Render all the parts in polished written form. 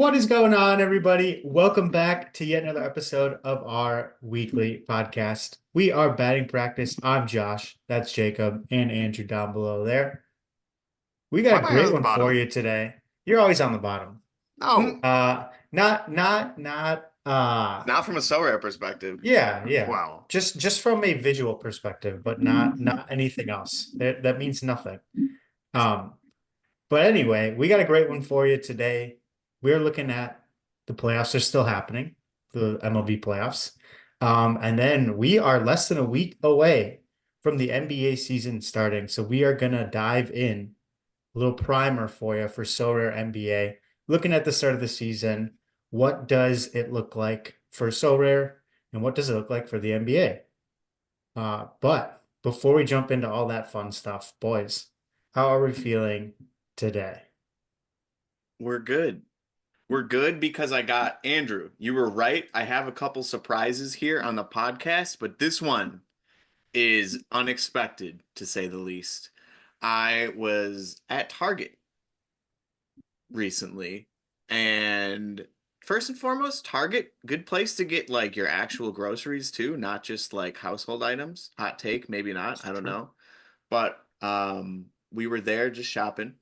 What is going on, everybody? Welcome back to yet another episode of our weekly podcast. We are batting practice. I'm Josh. That's Jacob and Andrew down below there. We Why got am a I great at the one for bottom? you today. You're always on the bottom. No, Not from a Sorare perspective. Yeah. wow. Just from a visual perspective, but not anything else. That means nothing. Um, But anyway, we got a great one for you today. We're looking at the playoffs are still happening, the MLB playoffs. And then we are less than a week away from the NBA season starting. So we are gonna dive in a little primer for you for Sorare NBA. Looking at the start of the season, what does it look like for Sorare and what does it look like for the NBA? But before we jump into all that fun stuff, boys, how are we feeling today? We're good. We're good because I got Andrew. You were right. I have a couple surprises here on the podcast, but this one is unexpected to say the least. I was at Target recently, and first and foremost, Target, good place to get like your actual groceries too, not just like household items. Hot take, maybe not, I don't know. But we were there just shopping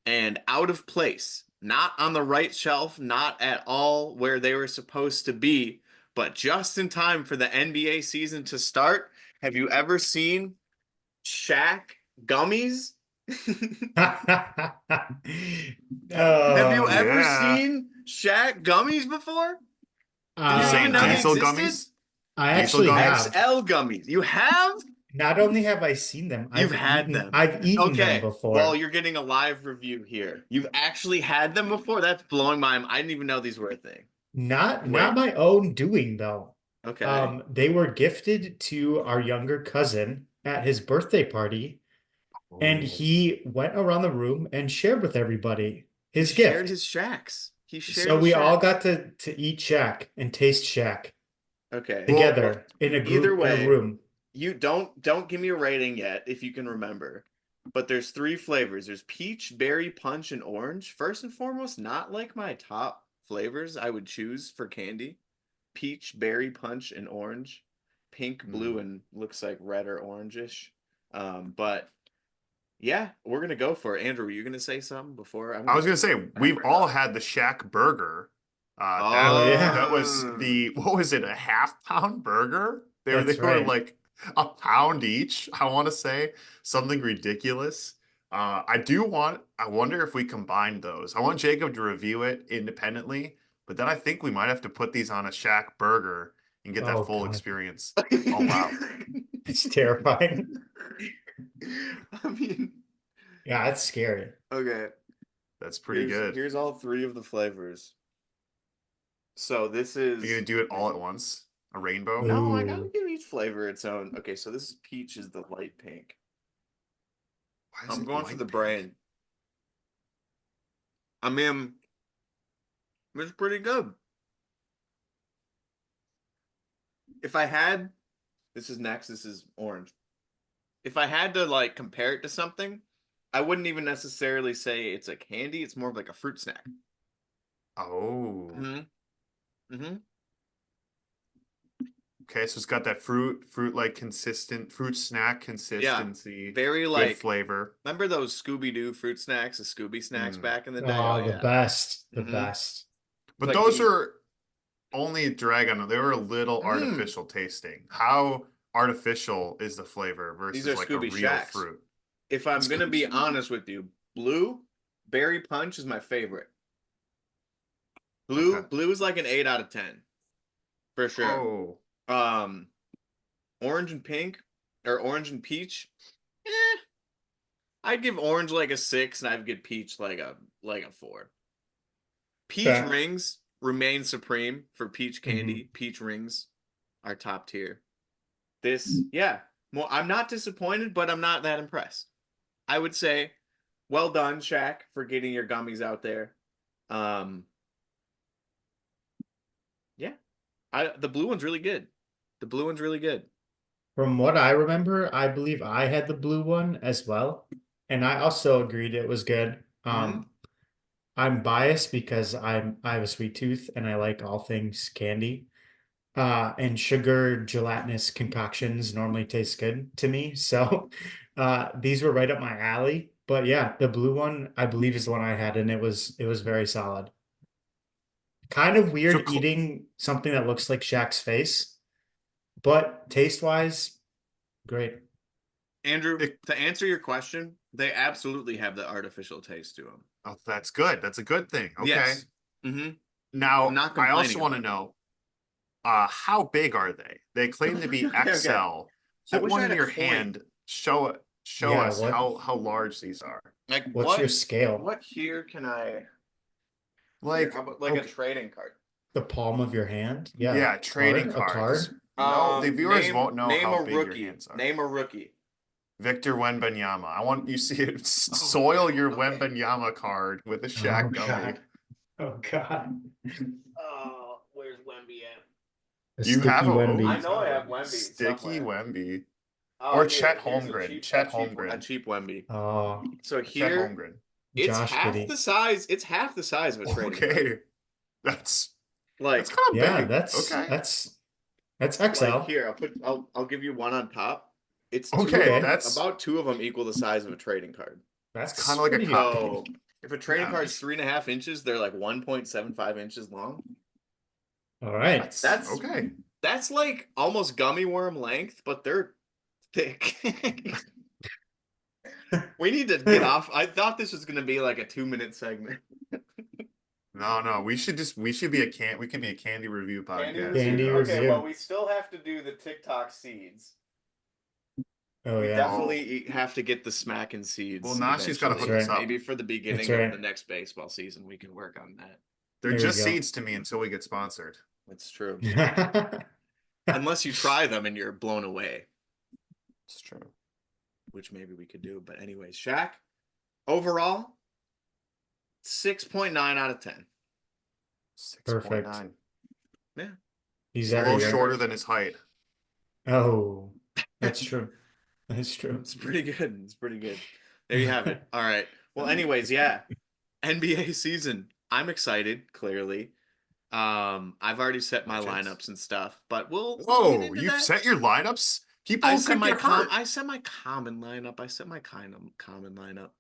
and out of place, not on the right shelf, not at all where they were supposed to be, but just in time for the NBA season to start. Have you ever seen Shaq gummies? Have you Oh, ever Yeah. seen Shaq gummies before? Did You you even saying know they I diesel existed? gummies? I Diesel actually gummies? have. XL gummies. You have? Not only have I seen them, You've had them. I've eaten them Okay. Well, before. you're getting a live review here. You've actually had them before? That's blowing my mind. I didn't even know these were a thing. Not Wait. my own doing though. Okay. They were gifted to our younger cousin at his birthday party, and Oh. he went around the room and shared with everybody He his shared gift. his shacks. He shared So his we all shacks. got to eat Shack and taste Shack Okay. Well, together in a either group in a way, room. you don't give me a rating yet if you can remember. But there's three flavors. There's peach, berry, punch, and orange. First and foremost, not like my top flavors I would choose for candy. Peach, berry, punch, and orange. Pink, blue, Hmm. and looks like red or orangish. But yeah, we're gonna go for it. Andrew, were you gonna say something before? I'm I was gonna gonna say we've timer it all up. had the Shack burger. Oh That yeah, that was Oh, the what was it, a half pound burger? They that's were right. like a pound each, I want to say. Something ridiculous. I wonder if we combined those. I want Jacob to review it independently, but then I think we might have to put these on a Shack burger and get that Oh full God, experience. Oh wow. I it's terrifying. mean, Yeah, it's scary. okay. That's pretty Here's good. here's all three of the flavors. So this Are you is gonna do it all at once? A rainbow? no, I gotta Ooh. give each flavor its own. Okay, so this is peach is the light pink. Why is I'm it going for the light pink? brain. I mean, it's pretty good. If I had, this is next. This is orange. If I had to like compare it to something, I wouldn't even necessarily say it's a candy. It's more of like a fruit snack. Oh. Hmm. Hmm. Okay, so it's got that fruit like consistent fruit snack Yeah, consistency, very good like. flavor. Remember those Scooby Doo fruit snacks, the Scooby snacks Mm. back in the day? Oh Oh, the yeah. best, the Hmm. best. It's But like those these. are only dragon. They were a little Mm, artificial tasting. How artificial is the flavor these are versus like a Scooby real Shacks. fruit? If I'm gonna Scooby be snack. honest with you, blue berry punch is my favorite. Okay. Blue is like an 8 out of 10 for sure. Oh, Um, orange and pink or orange and peach. Eh, I'd give orange like a 6, and I'd give peach like a 4. Peach Okay. rings remain supreme for peach Hmm. candy. Peach rings are top tier. This, yeah. Well, I'm not disappointed, but I'm not that impressed. I would say, well done, Shaq, for getting your gummies out there. Um, yeah, the blue one's really good. The blue one's really good. From what I remember, I believe I had the blue one as well, and I also agreed it was good. Hmm. I'm biased because I have a sweet tooth and I like all things candy. And sugar gelatinous concoctions normally taste good to me. So these were right up my alley. But yeah, the blue one I believe is the one I had, and it was very solid. Kind of So weird eating something that looks like Shaq's face, but taste wise, great. Andrew, it- to answer your question, they absolutely have the artificial taste to them. oh, that's good. That's a good thing. Okay. Yes. Mm-hmm. I'm Now, not I complaining also want to about it. know, how big are they? They claim to be Okay, okay. XL. I Hold wish I one had in a your coin. hand. Show Yeah, us how large these are. Like what's your scale? what here can I here, Like, how about like a okay, trading card? The palm of your hand? Yeah, yeah, trading a cards. card. No, the viewers Name won't know name how a big your rookie. hands are. Name a rookie. Victor Wembanyama. I want you to see it. Oh, Soil your okay. Wembanyama card with a Oh Shaq gummy. God. Oh God. Oh, where's Wemby at? A You have sticky a I Wemby. know I have Wemby sticky somewhere. Wemby. Oh, Or here, Chet here's Holmgren. a Chet cheap Holmgren. Wemby. Oh, So Chet here, Holmgren. it's Josh half Giddey. the size. It's half the size of a trading card. Okay. That's Like, kind of Yeah, big. Okay. that's like XL. here, I'll give you one on top. It's two of Okay, them. that's About two of them equal the size of a trading card. That's kind of like a pretty cop. So if a trading Yeah. card's 3.5 inches, they're like 1.75 inches long. All right. That's okay. That's like almost gummy worm length, but they're thick. We need to get off. I thought this was gonna be like a 2-minute segment. No. We should be we can be a candy review podcast. Candy Okay, review. well, we still have to do the TikTok seeds. Oh We yeah. definitely have to get the smacking seeds. Well, Nashi's gotta eventually. hook us up. Maybe for the beginning That's of right. the next baseball season, we can work on that. They're There we just go. seeds to me until we get sponsored. That's true. Unless you try them and you're blown away, It's true. which maybe we could do. But anyways, Shaq, overall, 6.9 out of 10. 6.9. Yeah. He's A little everywhere. shorter than his height. Oh, that's true. That's true. It's pretty good. It's pretty good. There you have it. All right. Well, anyways, yeah. NBA season. I'm excited, clearly. I've already set my lineups and stuff, but we'll get Whoa, into you've that. set your lineups? People I could set my get hurt. I set my common lineup. I set my kind of common lineup.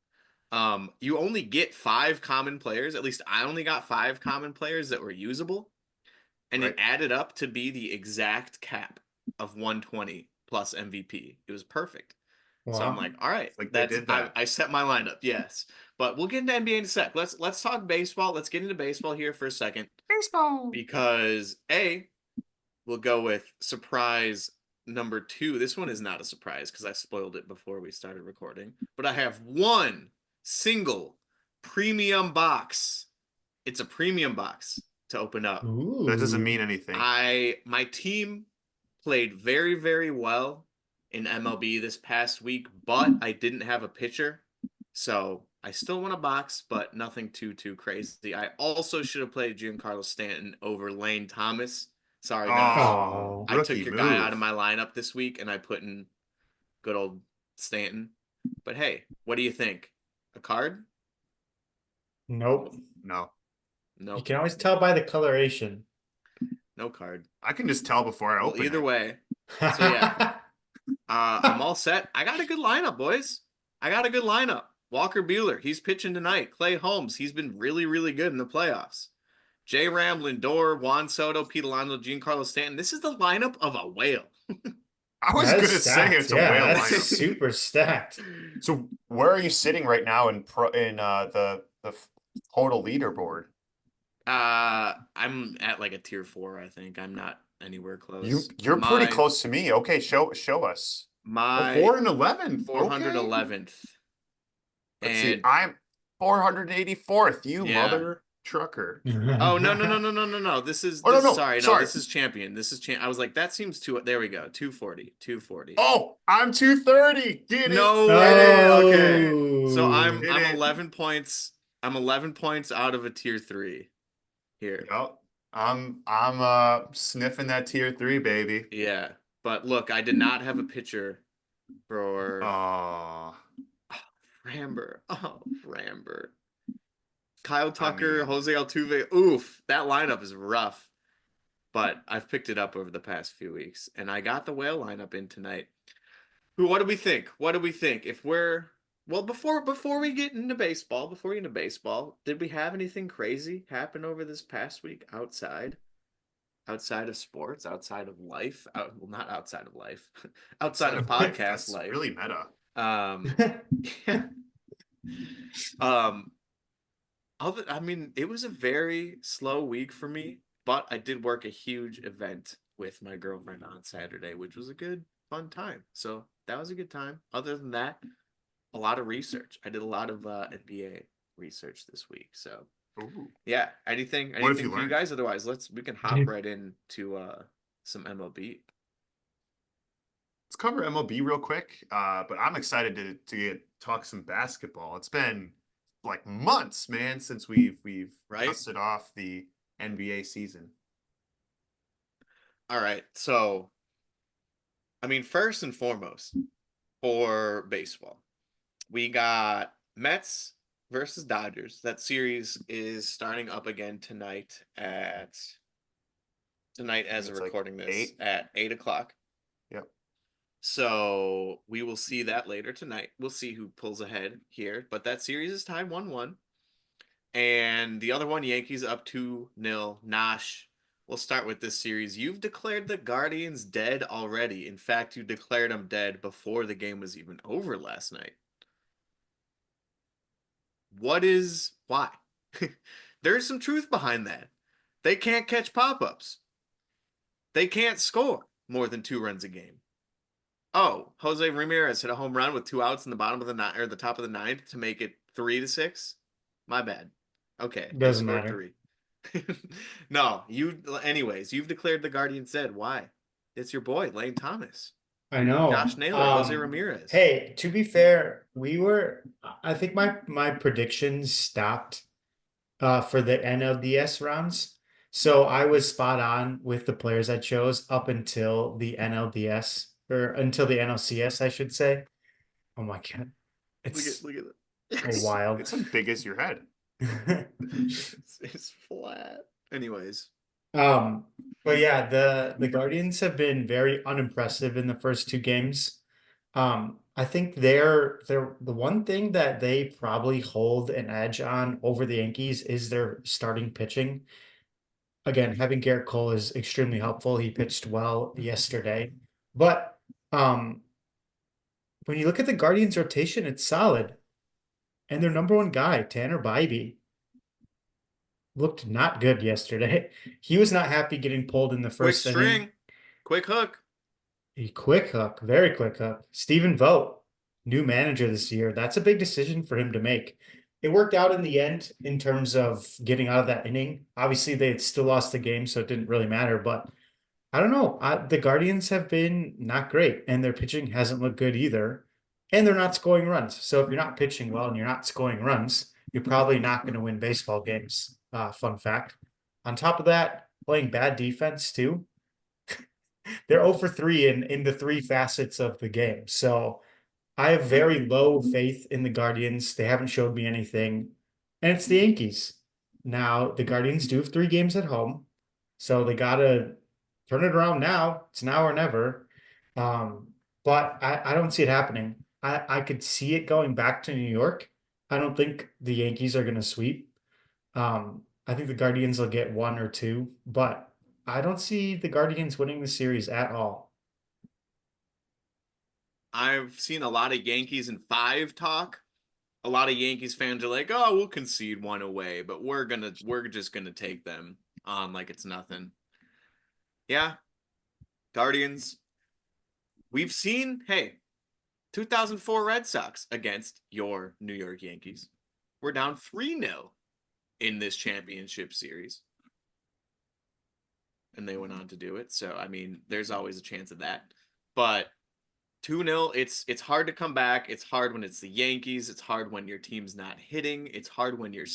You only get 5 common players. At least I only got 5 common players that were usable, and Right. it added up to be the exact cap of 120 plus MVP. It was perfect. So I'm Wow. like, all right, It's like they did that. I set my lineup, yes. But we'll get into NBA in a sec. Let's talk baseball. Let's get into baseball here for a second. Baseball. Because we'll go with surprise number 2. This one is not a surprise because I spoiled it before we started recording. But I have one single premium box. It's a premium box to open up. Ooh. That doesn't mean anything. My team played very, very well in MLB this past week, but I didn't have a pitcher. So I still won a box, but nothing too crazy. I also should have played Giancarlo Stanton over Lane Thomas. Sorry, Nash. Oh. I took Rookie your guy out of move. my lineup this week and I put in good old Stanton. But hey, what do you think? A card? Nope. No. You Nope. can always tell by the coloration. No card. I can just tell before I Well, open either it. way, So, yeah. I'm all set. I got a good lineup, boys. I got a good lineup. Walker Buehler, he's pitching tonight. Clay Holmes, he's been really, really good in the playoffs. J. Ram, Lindor, Juan Soto, Pete Alonso, Giancarlo Stanton. This is the lineup of a whale. I was That gonna is say stacked. it's a Yeah, whale that's lineup. super stacked. So where are you sitting right now in the total leaderboard? I'm at like a tier 4, I think. I'm not anywhere close. You're pretty close to me. Okay, show us. My 411th. 411th. Let's see. And I'm 484th. You Yeah. mother trucker. oh no. This is Oh, no, sorry, sorry. this is champion. I was like, that seems too there we go. 240. Oh, I'm 230. Get it. No Get way. it. Okay. So I'm Get it. 11 points. I'm 11 points out of a tier 3 here. Yep. I'm sniffing that tier 3, baby. Yeah. But look, I did not have a pitcher for Oh. Framber. Oh, Framber. Kyle I Tucker, mean, Jose Altuve. Oof, that lineup is rough. But I've picked it up over the past few weeks, and I got the whale lineup in tonight. What do we think? What do we think? If we're well, before we get into baseball, did we have anything crazy happen over this past week outside of sports, outside of life? Well, not outside of life, outside outside of of life, podcast that's life. really meta. Um, yeah. Um, I mean, it was a very slow week for me, but I did work a huge event with my girlfriend on Saturday, which was a good, fun time. So that was a good time. Other than that, a lot of research. I did a lot of NBA research this week. So Ooh. yeah, What have anything you for you learned? guys? Otherwise, we can hop right into some MLB. Let's cover MLB real quick. But I'm excited to talk some basketball. It's been like months, man, since we've Right? dusted off the NBA season. All right. So I mean, first and foremost, for baseball, we got Mets versus Dodgers. That series is starting up again tonight I think as of it's like recording this 8. at 8 o'clock. Yep. So we will see that later tonight. We'll see who pulls ahead here. But that series is tied 1-1. And the other one, Yankees up 2-0. Nash, we'll start with this series. You've declared the Guardians dead already. In fact, you declared them dead before the game was even over last night. Why? There's some truth behind that. They can't catch pop-ups. They can't score more than 2 runs a game. Oh, Jose Ramirez hit a home run with 2 outs in the bottom of the ninth or the top of the ninth to make it 3-6. My bad. Okay, they Doesn't scored matter. 3. No, anyways, you've declared the Guardians dead. Why? It's your boy, Lane Thomas, I know. Josh Naylor, Jose Ramirez. Hey, to be fair, I think my predictions stopped for the NLDS rounds. So I was spot on with the players I chose up until the NLDS or until the NLCS, I should say. Oh my God. It's Look at It's wild. it's as big as your head. it's flat. Anyways, Um, but yeah, the Guardians have been very unimpressive in the first 2 games. I think they're the one thing that they probably hold an edge on over the Yankees is their starting pitching. Again, having Garrett Cole is extremely helpful. He pitched well yesterday. But when you look at the Guardians rotation, it's solid. And their number one guy, Tanner Bybee, looked not good yesterday. He was not happy getting pulled in the quick first inning. string, quick hook. A quick hook, very quick hook. Stephen Vogt, new manager this year. That's a big decision for him to make. It worked out in the end in terms of getting out of that inning. Obviously, they had still lost the game, so it didn't really matter. But I don't know. The Guardians have been not great, and their pitching hasn't looked good either. And they're not scoring runs. So if you're not pitching well and you're not scoring runs, you're probably not going to win baseball games. Fun fact. On top of that, playing bad defense too. They're 0 for 3 in the 3 facets of the game. So I have very low faith in the Guardians. They haven't showed me anything. And it's the Yankees. Now, the Guardians do have 3 games at home. So they got to turn it around now. It's now or never. Um, but I don't see it happening. I could see it going back to New York. I don't think the Yankees are going to sweep. I think the Guardians will get 1 or 2, but I don't see the Guardians winning the series at all. I've seen a lot of Yankees in 5 talk. A lot of Yankees fans are like, "Oh, we'll concede one away, but we're just gonna take them on like it's nothing." Yeah, Guardians. We've seen, hey, 2004 Red Sox against your New York Yankees. We're down 3-0 in this championship series. And they went on to do it. So, I mean, there's always a chance of that. But 2-0, it's hard to come back. It's hard when it's the Yankees. It's hard when your team's not hitting. It's hard when your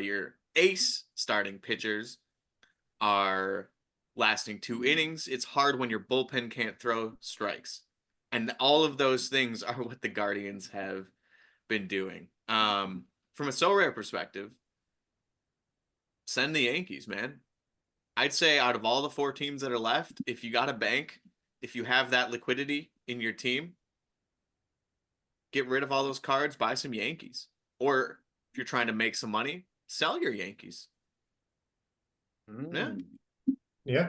your ace starting pitchers are lasting 2 innings. It's hard when your bullpen can't throw strikes. And all of those things are what the Guardians have been doing. from a Sorare perspective, send the Yankees, man. I'd say out of all the 4 teams that are left, if you got a bank, if you have that liquidity in your team, get rid of all those cards, buy some Yankees. Or if you're trying to make some money, sell your Yankees. Yeah. Yeah.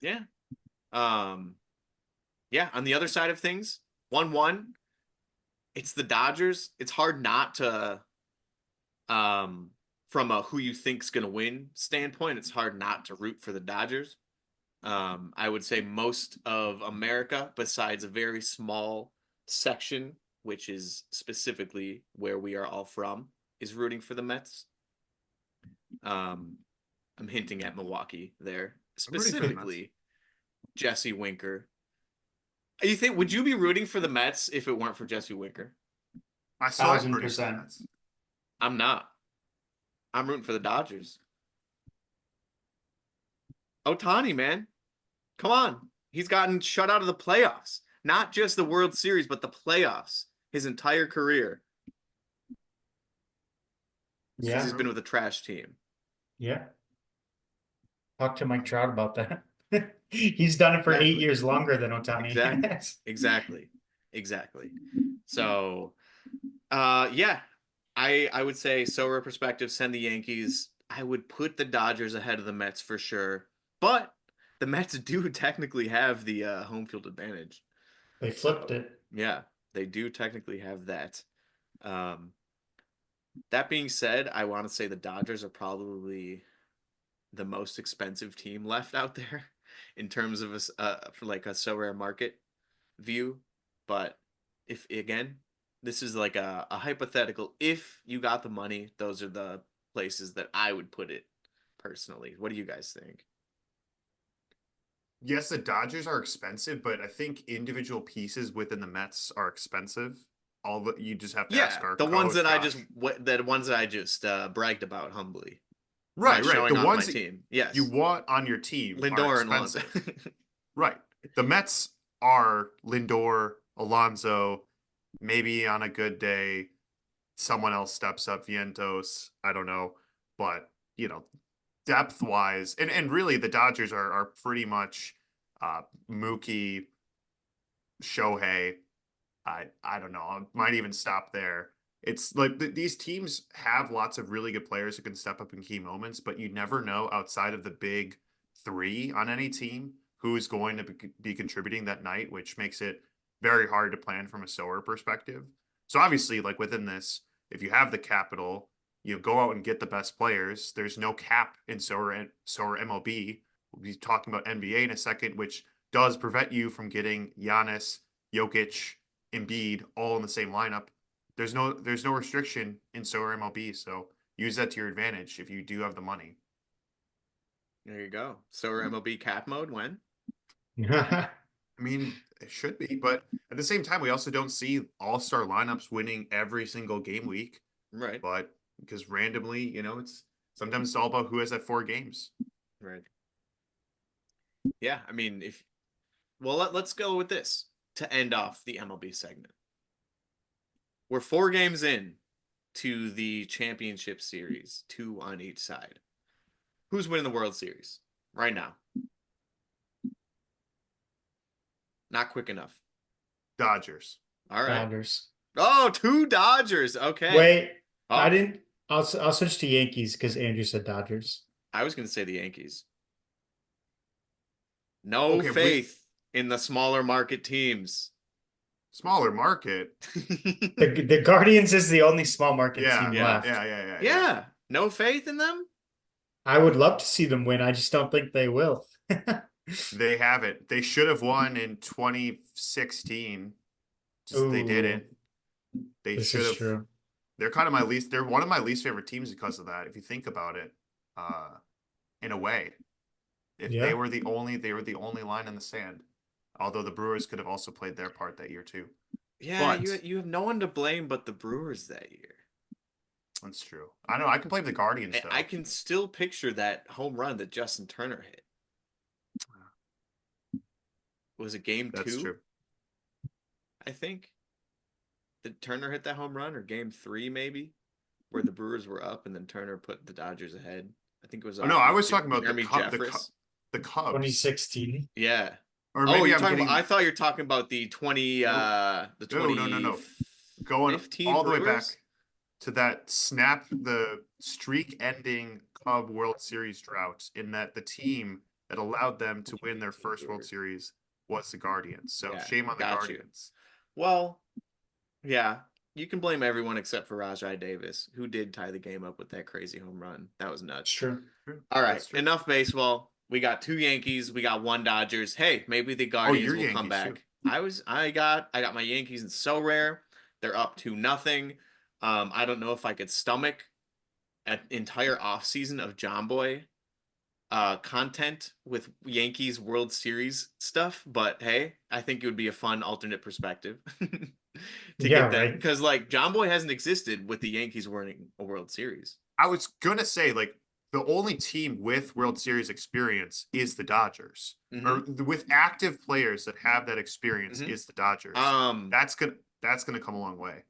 Yeah. Yeah, on the other side of things, 1-1, it's the Dodgers. It's hard not to from a who you think's going to win standpoint, it's hard not to root for the Dodgers. I would say most of America, besides a very small section, which is specifically where we are all from, is rooting for the Mets. I'm hinting at Milwaukee there. I'm rooting for the Mets. Specifically, Jesse Winker. Would you be rooting for the Mets if it weren't for Jesse Winker? I saw it pretty 1000%. Mets. I'm not. I'm rooting for the Dodgers. Ohtani, man. Come on. He's gotten shut out of the playoffs. Not just the World Series, but the playoffs his entire career. Yeah. Because he's been with a trash team. Yeah. Talk to Mike Trout about that. He's done it for 8 years longer than Ohtani Exactly. has. Exactly. So, yeah, I would say Sorare perspective, send the Yankees. I would put the Dodgers ahead of the Mets for sure. But the Mets do technically have the home field advantage. They flipped it. Yeah, they do technically have that. That being said, I want to say the Dodgers are probably the most expensive team left out there in terms of for like a Sorare market view. But if again, this is like a hypothetical. If you got the money, those are the places that I would put it personally. What do you guys think? Yes, the Dodgers are expensive, but I think individual pieces within the Mets are expensive. All the you just have to ask our the ones coach, that Josh. the ones that I just bragged about humbly. Right. Showing The off ones my team. Yes. you want on your team are Lindor and Alonso. expensive. Right. The Mets are Lindor, Alonso, maybe on a good day, someone else steps up, Vientos. I don't know. But, depth wise, and really the Dodgers are pretty much Mookie, Shohei. I don't know. I might even stop there. It's like these teams have lots of really good players who can step up in key moments, but you never know outside of the big 3 on any team who's going to be contributing that night, which makes it very hard to plan from a Sorare perspective. So obviously, like within this, if you have the capital, you go out and get the best players. There's no cap in Sorare MLB. We'll be talking about NBA in a second, which does prevent you from getting Giannis, Jokic, Embiid all in the same lineup. There's no restriction in Sorare MLB, so use that to your advantage if you do have the money. There you go. Sorare MLB cap mode when? I mean, it should be, but at the same time, we also don't see all-star lineups winning every single game week. Right. But because randomly, it's sometimes it's all about who has that 4 games. Right. Yeah, I mean, let's go with this to end off the MLB segment. We're 4 games in to the championship series, 2 on each side. Who's winning the World Series right now? Not quick enough. Dodgers. All right. Dodgers. Oh, 2 Dodgers. Okay. Wait, Oh, I didn't. I'll switch to Yankees because Andrew said Dodgers. I was going to say the Yankees. No Okay, faith in the smaller market teams. Smaller market. The Guardians is the only small market team left. Yeah. No faith in them? I would love to see them win. I just don't think they will. They haven't. They should have won in 2016. Just they didn't. They This should is have. true. They're one of my least favorite teams because of that. If you think about it, in a way, if Yeah. they were the only line in the sand. Although the Brewers could have also played their part that year too. Yeah, But you have no one to blame but the Brewers that year. that's true. I know. I can blame the Guardians though. I can still picture that home run that Justin Turner hit. Was it game 2? That's true. I think. Did Turner hit that home run or game 3 maybe? where the Brewers were up and then Turner put the Dodgers ahead. I think it was Oh no, I was off talking about Jeremy Jeffress. the Cubs. 2016. Yeah. Or Oh, maybe you're I'm talking getting about, I thought you're talking about the 20 the no. Going 2015 all the way Brewers. back to that the streak ending Cub World Series drought, in that the team that allowed them to win their first World Series was the Guardians. So Yeah, shame on the got you. Guardians. Well, yeah, you can blame everyone except for Rajai Davis, who did tie the game up with that crazy home run. That was nuts. Sure. All right, That's true. enough baseball. We got 2 Yankees, we got 1 Dodgers. Hey, maybe the Guardians your will come Yankees, back. too. I got my Yankees in so rare. They're up 2-0. I don't know if I could stomach an entire offseason of John Boy content with Yankees World Series stuff, but hey, I think it would be a fun alternate perspective to Yeah, get them, right. because like John Boy hasn't existed with the Yankees winning a World Series. I was gonna say, like, the only team with World Series experience is the Dodgers. Or with active players that have that experience is the Dodgers. That's gonna come a long way.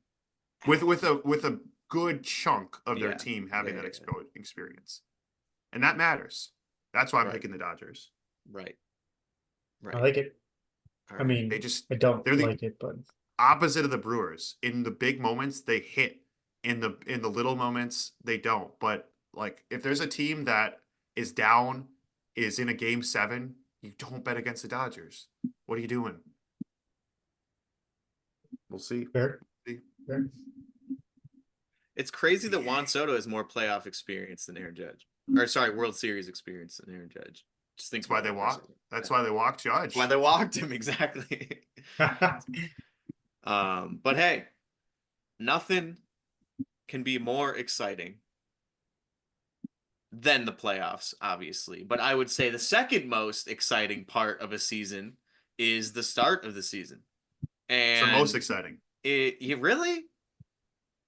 With a good chunk of their Yeah. team having Yeah, that yeah. experience. And that matters. That's why I'm Right. picking the Dodgers. Right. I like it. All I right. mean, They just I don't they're the like it, but opposite of the Brewers. In the big moments, they hit. In the little moments, they don't. But like, if there's a team that is down, is in a game 7, you don't bet against the Dodgers. What are you doing? We'll see. fair. See. Fair. It's crazy that Juan Soto has more playoff experience than Aaron Judge. Or sorry, World Series experience than Aaron Judge. Just think That's why about they that for a walk. second. That's Yeah. why they walk Judge. Why they walked him exactly. But hey, nothing can be more exciting than the playoffs, obviously. But I would say the second most exciting part of a season is the start of the season. It's the most And exciting. you really,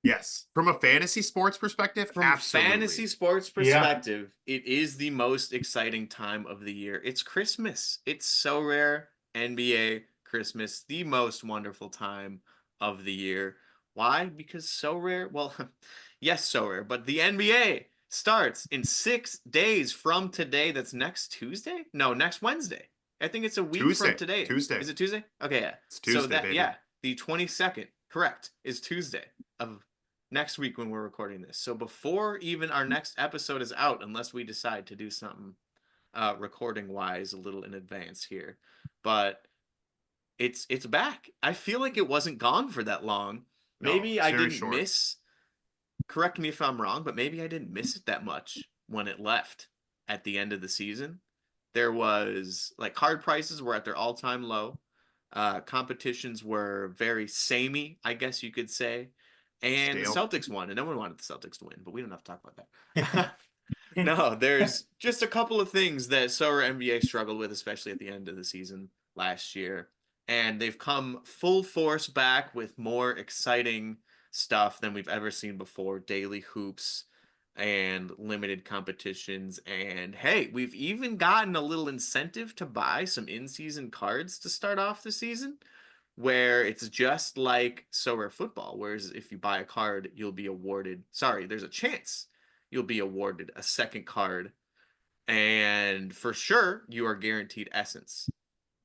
Yes. From a fantasy sports perspective, from absolutely. fantasy sports Yeah. perspective, it is the most exciting time of the year. It's Christmas. It's so rare. NBA Christmas, the most wonderful time of the year. Why? Because so rare. Well, yes, so rare. But the NBA starts in 6 days from today. That's next Tuesday? No, next Wednesday. I think it's a week from today. Tuesday. Is it Tuesday? Okay, yeah. It's Tuesday, so that, baby. yeah, the 22nd, correct, is Tuesday of next week when we're recording this. So before even our next episode is out, unless we decide to do something recording wise a little in advance here, but it's back. I feel like it wasn't gone for that long. No, Maybe it's I very didn't short. miss, correct me if I'm wrong, but maybe I didn't miss it that much when it left at the end of the season. There was like card prices were at their all-time low. Competitions were very samey, I guess you could say. And the Stale. Celtics won, and no one wanted the Celtics to win, but we don't have to talk about that. No, there's just a couple of things that Sorare NBA struggled with, especially at the end of the season last year. And they've come full force back with more exciting stuff than we've ever seen before. Daily hoops and limited competitions. And hey, we've even gotten a little incentive to buy some in-season cards to start off the season, where it's just like Sorare football. Whereas if you buy a card, you'll be awarded, sorry, there's a chance you'll be awarded a second card. And for sure, you are guaranteed essence.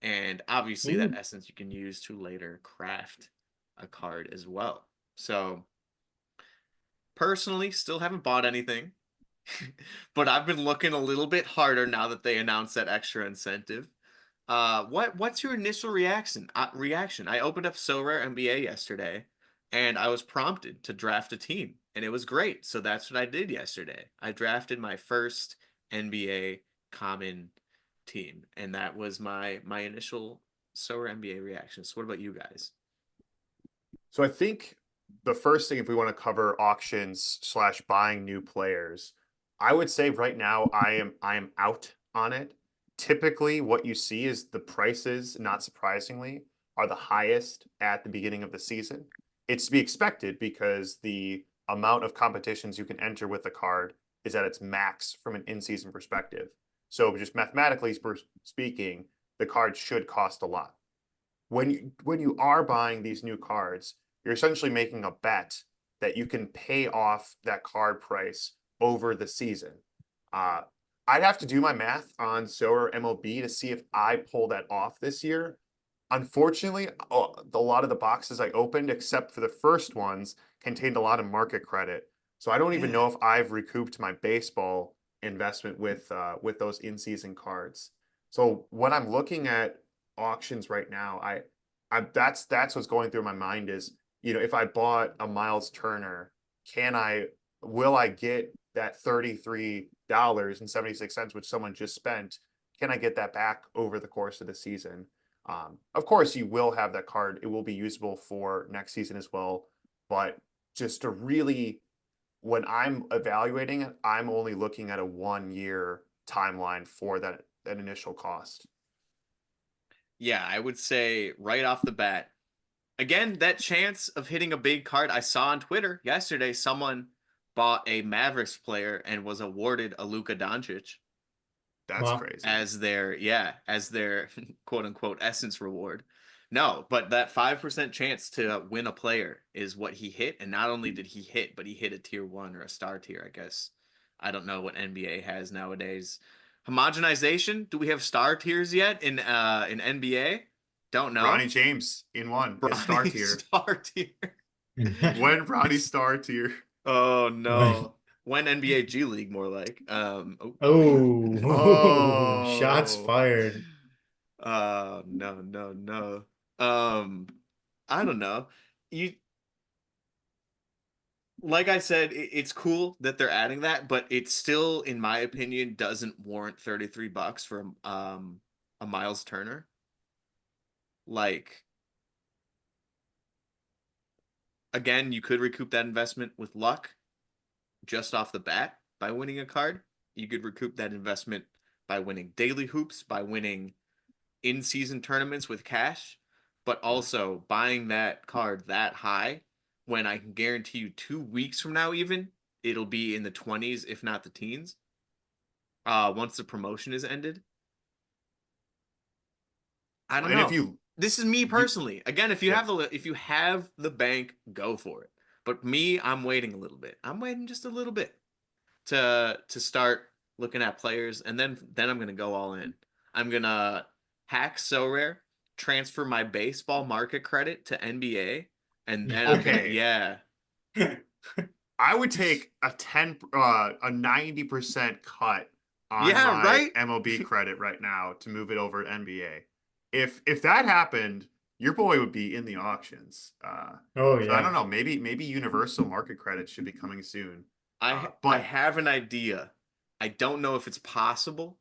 And obviously, that essence you can use to later craft a card as well. So, personally, still haven't bought anything, but I've been looking a little bit harder now that they announced that extra incentive. What's your initial reaction? I opened up Sorare NBA yesterday, and I was prompted to draft a team, and it was great. So that's what I did yesterday. I drafted my first NBA common team, and that was my initial Sorare NBA reaction. So what about you guys? So I think the first thing, if we want to cover auctions / buying new players, I would say right now I am out on it. Typically, what you see is the prices, not surprisingly, are the highest at the beginning of the season. It's to be expected because the amount of competitions you can enter with the card is at its max from an in-season perspective. So just mathematically speaking, the card should cost a lot. When you are buying these new cards, you're essentially making a bet that you can pay off that card price over the season. I'd have to do my math on Sorare MLB to see if I pull that off this year. Unfortunately, a lot of the boxes I opened, except for the first ones, contained a lot of market credit. So I don't even know if I've recouped my baseball investment with those in-season cards. So when I'm looking at auctions right now, that's what's going through my mind is, if I bought a Miles Turner, will I get that $33.76, which someone just spent? Can I get that back over the course of the season? Of course, you will have that card. It will be usable for next season as well. But just to really, when I'm evaluating it, I'm only looking at a 1 year timeline for that initial cost. Yeah, I would say right off the bat, again, that chance of hitting a big card. I saw on Twitter yesterday someone bought a Mavericks player and was awarded a Luka Doncic That's Well, crazy. as their quote unquote essence reward. No, but that 5% chance to win a player is what he hit. And not only did he hit, but he hit a tier 1 or a star tier, I guess. I don't know what NBA has nowadays. Homogenization? Do we have star tiers yet in NBA? Don't know. Bronny James in one is star Bronny tier. star tier. When Bronny star tier. Oh Right. no. When NBA G League more like. Oh, shots Oh. fired. No, no, no. Um, I don't know. You like I said, it's cool that they're adding that, but it still, in my opinion, doesn't warrant $33 for a Miles Turner. Like, again, you could recoup that investment with luck just off the bat by winning a card. You could recoup that investment by winning daily hoops, by winning in-season tournaments with cash, but also buying that card that high when I can guarantee you 2 weeks from now even it'll be in the 20s if not the teens. Once the promotion is ended. I don't And if know. you This is me you personally. Again, yeah, if you have the bank, go for it. But me, I'm waiting a little bit. I'm waiting just a little bit to start looking at players, and then I'm gonna go all in. I'm gonna hack Sorare, transfer my baseball market credit to NBA, and then I'm gonna okay. yeah. I would take a 90% cut on Yeah, my right? MLB credit right now to move it over to NBA. If that happened, your boy would be in the auctions. Oh So I don't yeah. know, maybe universal market credit should be coming soon. I But have an idea. I don't know if it's possible,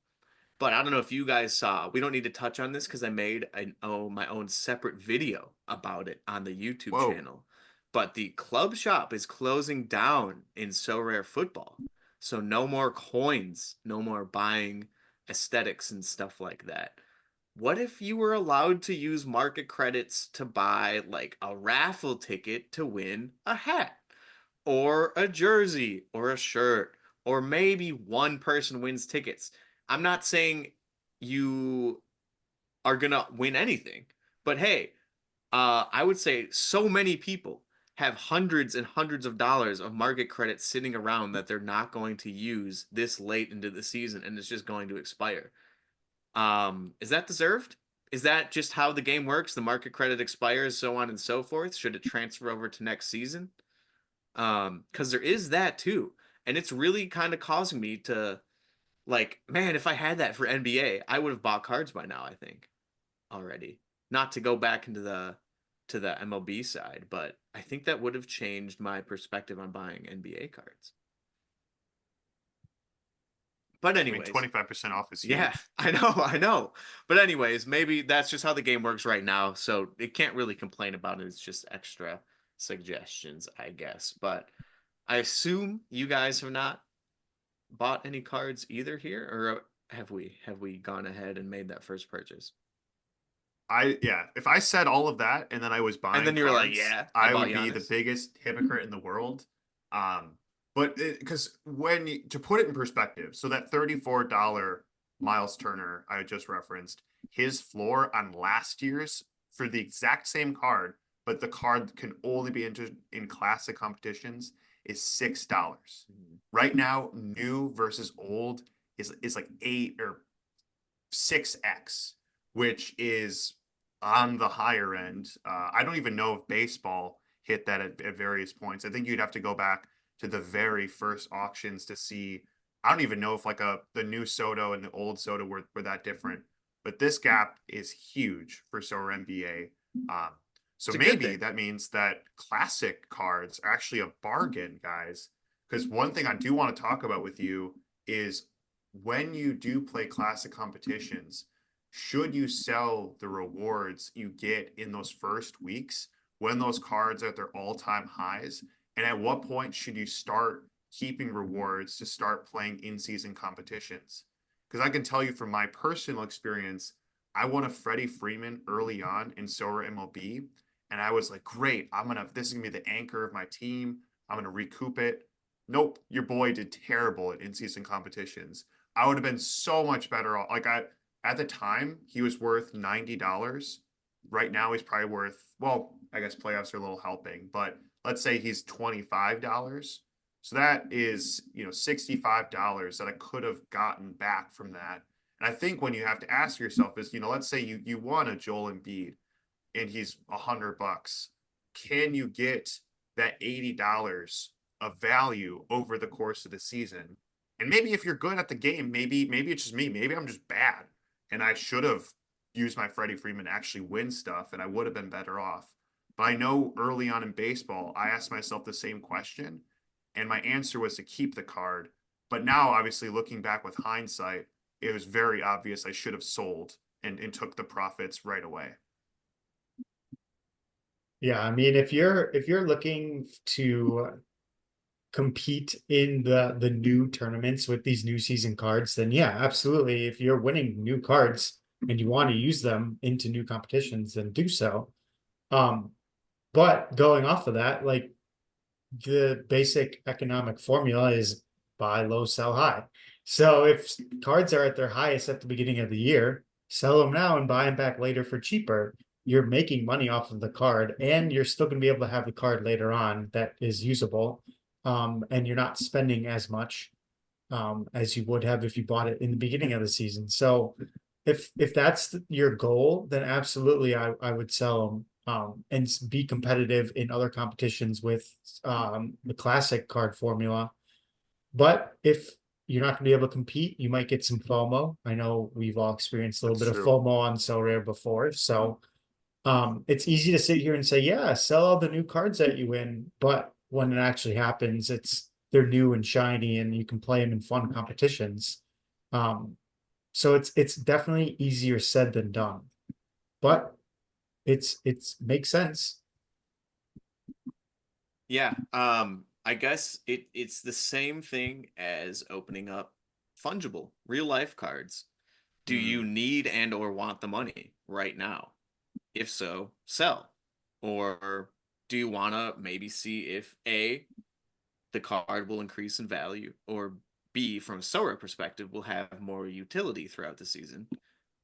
but I don't know if you guys saw. We don't need to touch on this because I made my own separate video about it on the YouTube whoa, channel. But the club shop is closing down in So Rare Football. So no more coins, no more buying aesthetics and stuff like that. What if you were allowed to use market credits to buy like a raffle ticket to win a hat? Or a jersey or a shirt, or maybe one person wins tickets. I'm not saying you are gonna win anything, but hey, I would say so many people have hundreds and hundreds of dollars of market credit sitting around that they're not going to use this late into the season and it's just going to expire. Is that deserved? Is that just how the game works? The market credit expires, so on and so forth. Should it transfer over to next season? Because there is that too, and it's really kind of causing me to like, man, if I had that for NBA, I would have bought cards by now, I think, already. Not to go back into the MLB side, but I think that would have changed my perspective on buying NBA cards. But I mean, anyways, 25% off is yeah, huge. I know, I know. But anyways, maybe that's just how the game works right now, so it can't really complain about it. It's just extra suggestions, I guess. But I assume you guys have not bought any cards either here, or have we gone ahead and made that first purchase? Yeah, if I said all of that and then I was And buying then you were like, cards, "Yeah, I I bought would be the Giannis." biggest hypocrite in the world. But because to put it in perspective, so that $34 Miles Turner I just referenced, his floor on last year's for the exact same card, but the card can only be entered in classic competitions is $6. Right now, new versus old is like 8 or 6x, which is on the higher end. I don't even know if baseball hit that at various points. I think you'd have to go back to the very first auctions to see. I don't even know if like the new Soto and the old Soto were that different. But this gap is huge for Sorare NBA. So It's a good maybe thing. that means that classic cards are actually a bargain, guys. Because one thing I do want to talk about with you is when you do play classic competitions, should you sell the rewards you get in those first weeks when those cards are at their all-time highs? And at what point should you start keeping rewards to start playing in-season competitions? Because I can tell you from my personal experience, I won a Freddie Freeman early on in Sorare MLB, and I was like, great, this is gonna be the anchor of my team. I'm gonna recoup it. Nope, your boy did terrible at in-season competitions. I would have been so much better off. At the time, he was worth $90. Right now, he's probably worth, well, I guess playoffs are a little helping, but let's say he's $25. So that is, $65 that I could have gotten back from that. And I think when you have to ask yourself is, let's say you won a Joel Embiid and he's $100. Can you get that $80 of value over the course of the season? And maybe if you're good at the game, maybe it's just me. Maybe I'm just bad, and I should have used my Freddie Freeman to actually win stuff, and I would have been better off. But I know early on in baseball, I asked myself the same question, and my answer was to keep the card. But now, obviously, looking back with hindsight, it was very obvious I should have sold and took the profits right away. Yeah, I mean, if you're looking to compete in the new tournaments with these new season cards, then yeah, absolutely. If you're winning new cards and you want to use them into new competitions, then do so. Um, but going off of that, like the basic economic formula is buy low, sell high. So if cards are at their highest at the beginning of the year, sell them now and buy them back later for cheaper. You're making money off of the card, and you're still going to be able to have the card later on that is usable. And you're not spending as much as you would have if you bought it in the beginning of the season. So if that's your goal, then absolutely I would sell them and be competitive in other competitions with the classic card formula. But if you're not going to be able to compete, you might get some FOMO. I know we've all experienced a little That's bit of true. FOMO on Sorare before. So it's easy to sit here and say, yeah, sell all the new cards that you win. But when it actually happens, they're new and shiny and you can play them in fun competitions. Um, so it's definitely easier said than done. But it's makes sense. Yeah. I guess it's the same thing as opening up fungible real life cards. Do you Mm, need and or want the money right now? If so, sell. Or do you want to maybe see if A, the card will increase in value, or B, from a Sora perspective, will have more utility throughout the season,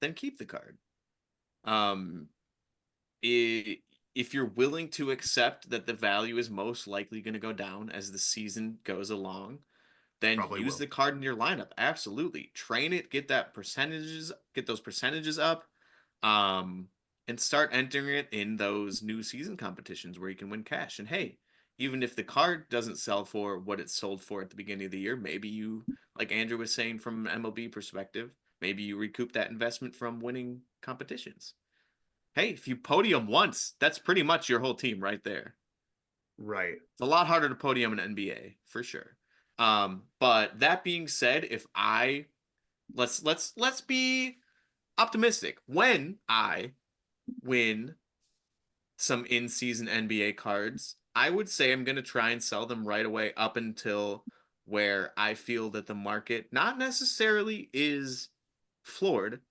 then keep the card. Um, if you're willing to accept that the value is most likely going to go down as the season goes along, then probably use will. the card in your lineup. Absolutely. Train it, get those percentages up. Um, and start entering it in those new season competitions where you can win cash. And hey, even if the card doesn't sell for what it sold for at the beginning of the year, maybe you, like Andrew was saying from an MLB perspective, maybe you recoup that investment from winning competitions. Hey, if you podium once, that's pretty much your whole team right there. Right. It's a lot harder to podium in NBA for sure. But that being said, if I let's be optimistic. When I win some in-season NBA cards, I would say I'm going to try and sell them right away up until where I feel that the market not necessarily is floored,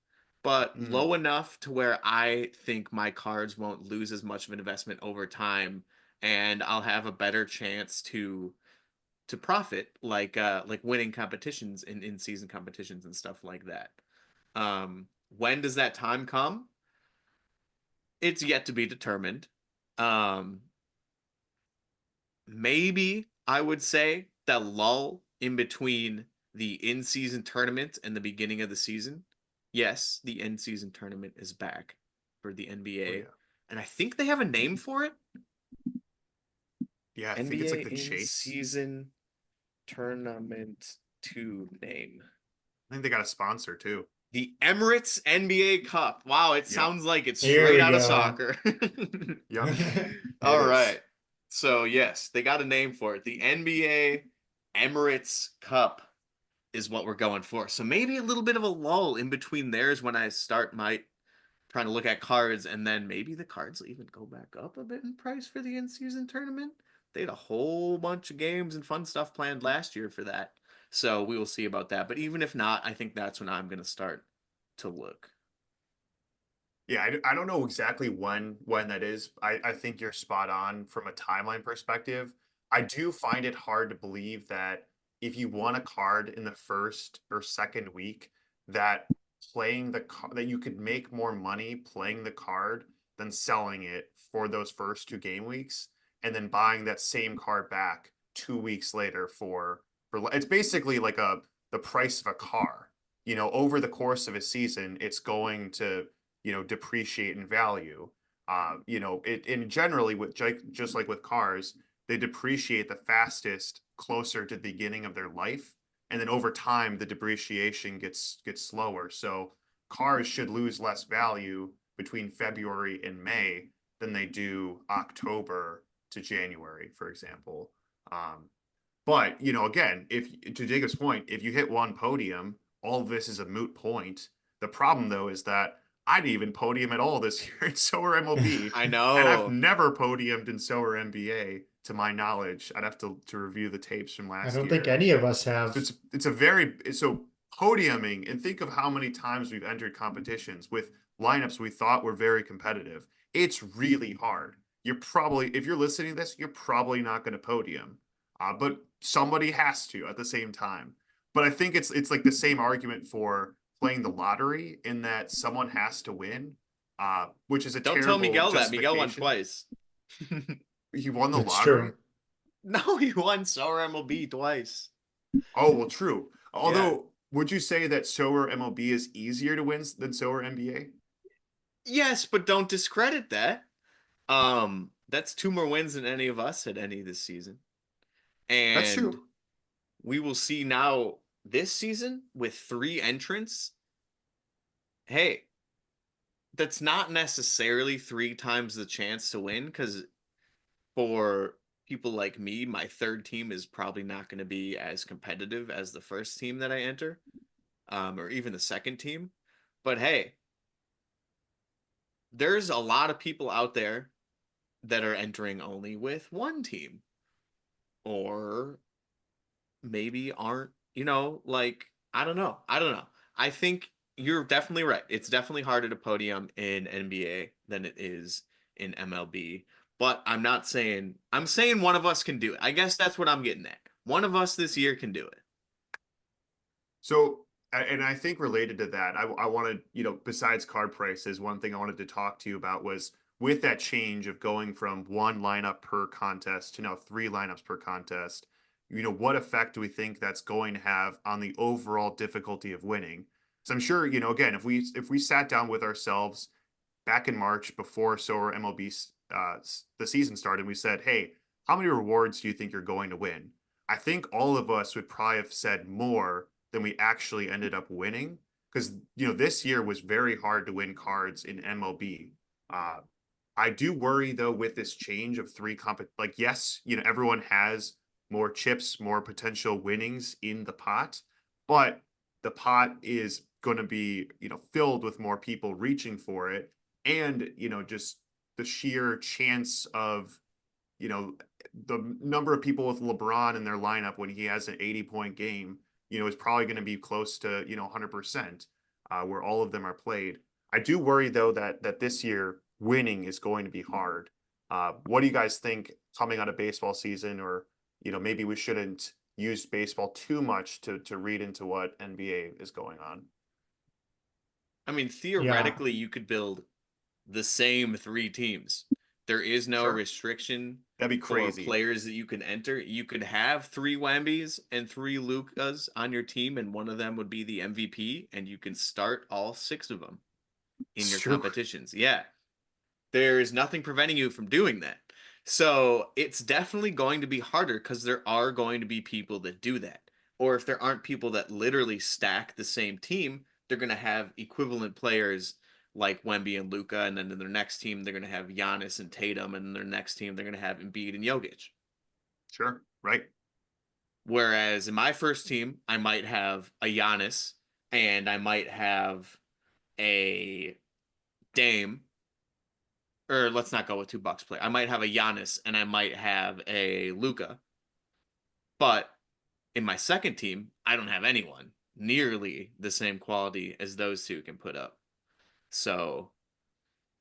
but Mm, low enough to where I think my cards won't lose as much of an investment over time and I'll have a better chance to profit like winning competitions in in-season competitions and stuff like that. When does that time come? It's yet to be determined. Um, maybe I would say that lull in between the in-season tournament and the beginning of the season. Yes, the in-season tournament is back for the Oh NBA, yeah. and I think they have a name for it. Yeah, I think it's NBA like the Chase. in-season tournament to name. I think they got a sponsor too. The Emirates NBA Cup. Wow, it Yep. sounds like it's Here straight we out of go. soccer. Yep. It All is. right. So, yes, they got a name for it. The NBA Emirates Cup is what we're going for. So maybe a little bit of a lull in between there is when I start my trying to look at cards, and then maybe the cards will even go back up a bit in price for the in-season tournament. They had a whole bunch of games and fun stuff planned last year for that. So we will see about that. But even if not, I think that's when I'm going to start to look. Yeah, I don't know exactly when that is. I think you're spot on from a timeline perspective. I do find it hard to believe that if you want a card in the first or second week, that that you could make more money playing the card than selling it for those first two game weeks and then buying that same card back 2 weeks later for it's basically like the price of a car. You know, over the course of a season, it's going to depreciate in value. It and generally with just like with cars, they depreciate the fastest closer to the beginning of their life, and then over time the depreciation gets slower. So cars should lose less value between February and May than they do October to January, for example. But again, if to Jacob's point, if you hit one podium, all of this is a moot point. The problem though is that I didn't even podium at all this year in Solar MLB, I and I've know. never podiumed in Solar NBA to my knowledge. I'd have to review the tapes from I last don't think year. any of us So have. it's a very so podiuming, and think of how many times we've entered competitions with lineups we thought were very competitive. It's really hard. You're probably, if you're listening to this, you're probably not going to podium, but somebody has to at the same time. But I think it's like the same argument for playing the lottery in that someone has to win, which is a Don't tell terrible Miguel that. Miguel won justification. twice. He won the It's lottery. true. No, he won Solar MLB twice. Oh, well, true. Yeah. Although, would you say that Solar MLB is easier to win than Solar NBA? Yes, but don't discredit that. That's two more wins than any of us had any this season. That's And true. we will see now this season with three entrants. Hey, that's not necessarily three times the chance to win because for people like me, my third team is probably not going to be as competitive as the first team that I enter, or even the second team. But hey, there's a lot of people out there that are entering only with one team, or maybe aren't, like, I don't know. I don't know. I think you're definitely right. It's definitely harder to podium in NBA than it is in MLB. But I'm saying one of us can do it. I guess that's what I'm getting at. One of us this year can do it. So, and I think related to that, I wanted, besides card prices, one thing I wanted to talk to you about was with that change of going from one lineup per contest to now three lineups per contest, what effect do we think that's going to have on the overall difficulty of winning? So I'm sure, again, if we sat down with ourselves back in March before Solar MLB the season started, we said, "Hey, how many rewards do you think you're going to win?" I think all of us would probably have said more than we actually ended up winning because this year was very hard to win cards in MLB. Uh, I do worry though with this change of like yes, everyone has more chips, more potential winnings in the pot, but the pot is going to be, filled with more people reaching for it and, just the sheer chance of, you know, the number of people with LeBron in their lineup when he has an 80-point game, is probably going to be close to, 100%, where all of them are played. I do worry though that this year winning is going to be hard. What do you guys think coming out of baseball season, or maybe we shouldn't use baseball too much to read into what NBA is going on? I mean, Yeah. theoretically, you could build the same three teams There is no Sure. restriction That'd be for crazy. players that you can enter. You could have 3 Wembys and 3 Lukas on your team, and one of them would be the MVP, and you can start all 6 of them in It's your true. competitions. Yeah. There is nothing preventing you from doing that. So it's definitely going to be harder because there are going to be people that do that. Or if there aren't people that literally stack the same team, they're going to have equivalent players like Wemby and Luca, and then in their next team they're going to have Giannis and Tatum, and in their next team they're going to have Embiid and Jokic. Sure. Right. Whereas in my first team, I might have a Giannis and I might have a Dame, or let's not go with 2 Bucks play. I might have a Giannis and I might have a Luca. But in my second team, I don't have anyone nearly the same quality as those two can put up. So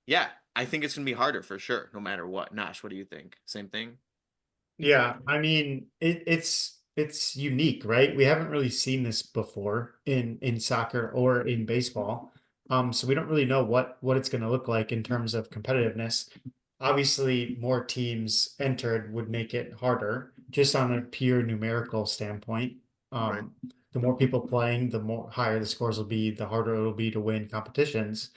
yeah, I think it's gonna be harder for sure, no matter what. Nash, what do you think? Same thing? Yeah, I mean it's unique, right? We haven't really seen this before in soccer or in baseball. So we don't really know what it's going to look like in terms of competitiveness. Obviously, more teams entered would make it harder, just on a pure numerical standpoint. Right. The more people playing, the more higher the scores will be, the harder it'll be to win competitions.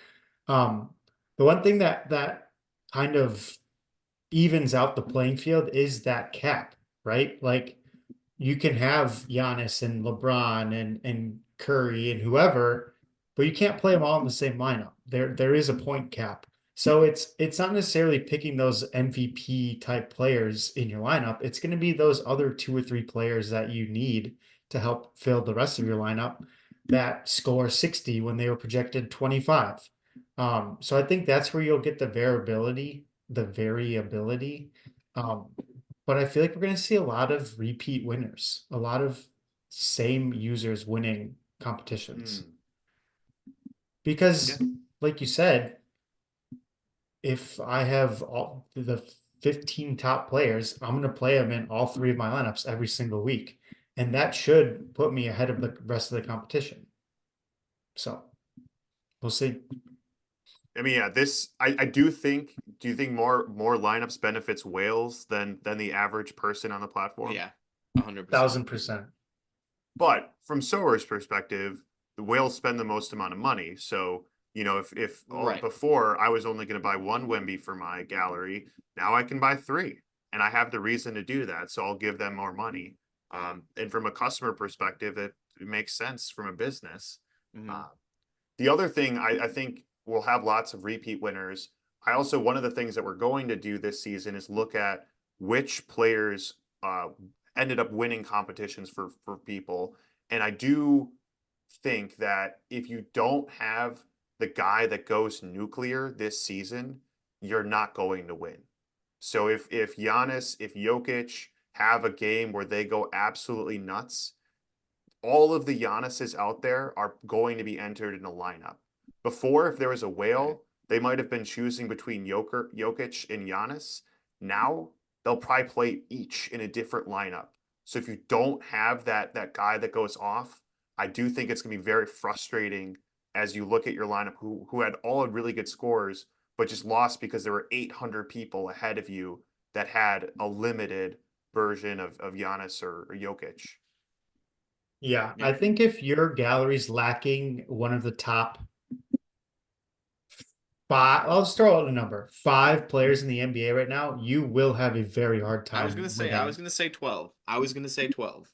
Um, the one thing that kind of evens out the playing field is that cap, right? Like you can have Giannis and LeBron and Curry and whoever, but you can't play them all in the same lineup. There is a point cap. So it's not necessarily picking those MVP type players in your lineup. It's going to be those other 2 or 3 players that you need to help fill the rest of your lineup that score 60 when they were projected 25. So I think that's where you'll get the variability. Um, but I feel like we're going to see a lot of repeat winners, a lot of same users winning competitions. Mm. Yeah. Because, like you said, if I have all the 15 top players, I'm going to play them in all 3 of my lineups every single week. And that should put me ahead of the rest of the competition. So we'll see. I mean, yeah, I do think. Do you think more lineups benefits whales than the average person on the platform? Yeah, 100%. 1000%. But from Sower's perspective, the whales spend the most amount of money. So, if Right. before I was only going to buy 1 Wemby for my gallery, now I can buy 3, and I have the reason to do that. So I'll give them more money. And from a customer perspective, it makes sense from a business. Hmm. Uh, the other thing I think we'll have lots of repeat winners. One of the things that we're going to do this season is look at which players uh, ended up winning competitions for people. And I do think that if you don't have the guy that goes nuclear this season, you're not going to win. So if Giannis, if Jokic have a game where they go absolutely nuts, all of the Giannis's out there are going to be entered in a lineup. Before, if there was a Right. whale, they might have been choosing between Jokic and Giannis. Now they'll probably play each in a different lineup. So if you don't have that guy that goes off, I do think it's going to be very frustrating as you look at your lineup who had all really good scores, but just lost because there were 800 people ahead of you that had a limited version of Giannis or Jokic. Yeah, Yeah. I think if your gallery's lacking one of the top 5, I'll just throw out a number, 5 players in the NBA right now, you will have a very hard I was gonna time say I was winning. gonna say 12. I was gonna say 12.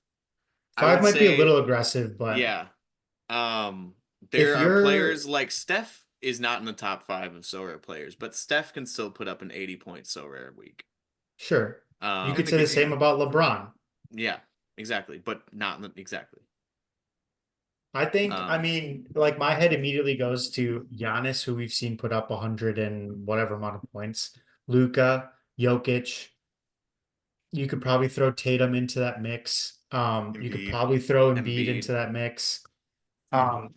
I 5 would might be a say little aggressive, but yeah. Um, if there are you're players like Steph is not in the top 5 of so rare players, but Steph can still put up an 80-point so rare week. sure, you In could Um, the say the game, same yeah. about LeBron. yeah, exactly, but not in the, exactly. I Um, mean, like my head immediately goes to Giannis, who we've seen put up 100 and whatever amount of points. Luca, Jokic. You could probably throw Tatum into that mix. You could Embiid. probably throw Embiid Embiid. into that mix. Um,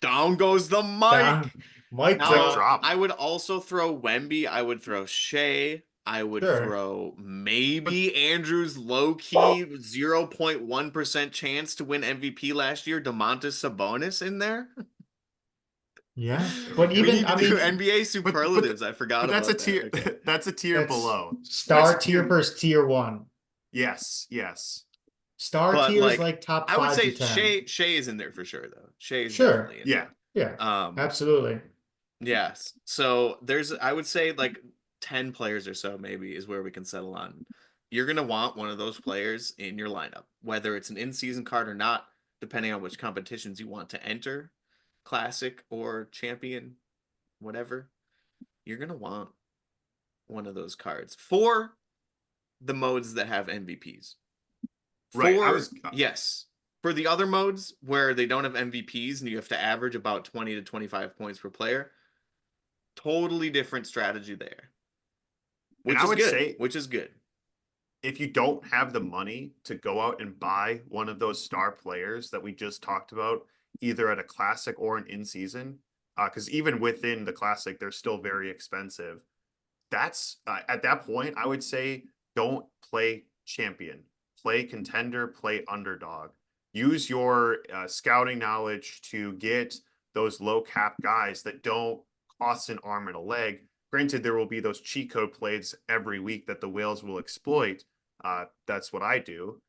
Down goes the down, mic. mic Mic Now, drop. drop. I would also throw Wemby. I would throw Shea. I would Sure. throw But maybe Andrews low key 0.1% chance to win MVP last year. Domantas Sabonis in there. Yeah, There we but go. We even need to I do mean NBA superlatives. I forgot But that's about a tier. that. Okay. That's a tier that's below. That's star a tier versus tier one. Yes, yes. Star But tier is like like top I would 5 to say 10. Shea is in there for sure though. Shea is Sure. definitely in Yeah. there. Yeah, Um absolutely. yes. So there's I would say like 10 players or so maybe is where we can settle on. You're gonna want one of those players in your lineup, whether it's an in-season card or not, depending on which competitions you want to enter, classic or champion, whatever. You're gonna want one of those cards for the modes that have MVPs. Right. Yes. For the other modes where they don't have MVPs and you have to average about 20 to 25 points per player, totally different strategy there. And Which I is would good. say Which is good. if you don't have the money to go out and buy one of those star players that we just talked about, either at a classic or an in season, because even within the classic, they're still very expensive. That's at that point, I would say don't play champion, play contender, play underdog. Use your scouting knowledge to get those low cap guys that don't cost an arm and a leg. Granted, there will be those cheat code plays every week that the whales will exploit. That's what I do.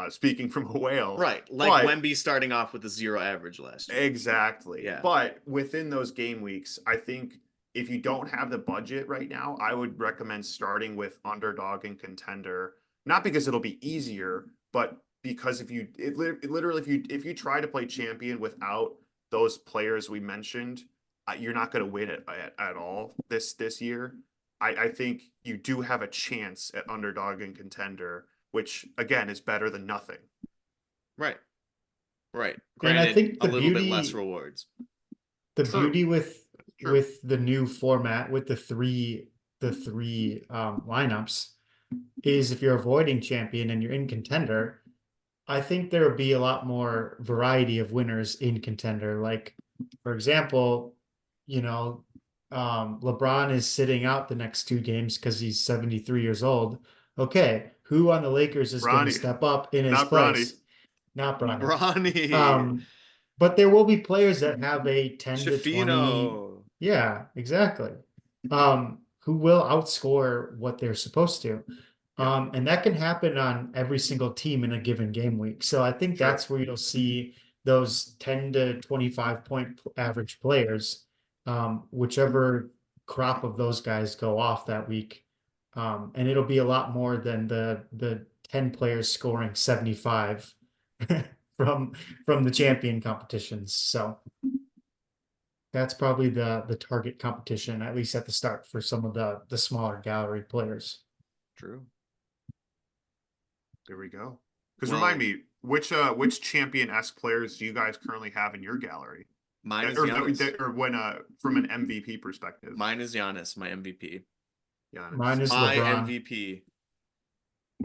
Speaking from a whale, Right. Like but Wemby starting off with a 0 average last year. exactly. Yeah. But within those game weeks, I think if you don't have the budget right now, I would recommend starting with underdog and contender. Not because it'll be easier, but because literally if you try to play champion without those players we mentioned, you're not going to win it at all this year. I think you do have a chance at underdog and contender, which again is better than nothing. Right. Right. And I Granted, think a little bit less rewards. the True. beauty True. with the new format with the three lineups is if you're avoiding champion and you're in contender, I think there would be a lot more variety of winners in contender. Like, for example, you know, LeBron is sitting out the next 2 games because he's 73 years old. Okay, who on the Lakers is going to Bronny, step up in his not Bronny. place? Not Bronny. Bronny. But there will be players that have a 10 to 20. Shafino. Yeah, exactly. Who will outscore what they're supposed to. Yeah. And that can happen on every single team in a given game week. So I think Sure. that's where you'll see those 10 to 25 point average players, whichever crop of those guys go off that week. And it'll be a lot more than the 10 players scoring 75 from the champion competitions. So that's probably the target competition, at least at the start, for some of the smaller gallery players. True. There we go. Because Well, remind me, which champion-esque players do you guys currently have in your gallery? mine is Or Giannis. or when from an MVP perspective. Mine is Giannis, my MVP. Giannis. Mine is My LeBron. MVP.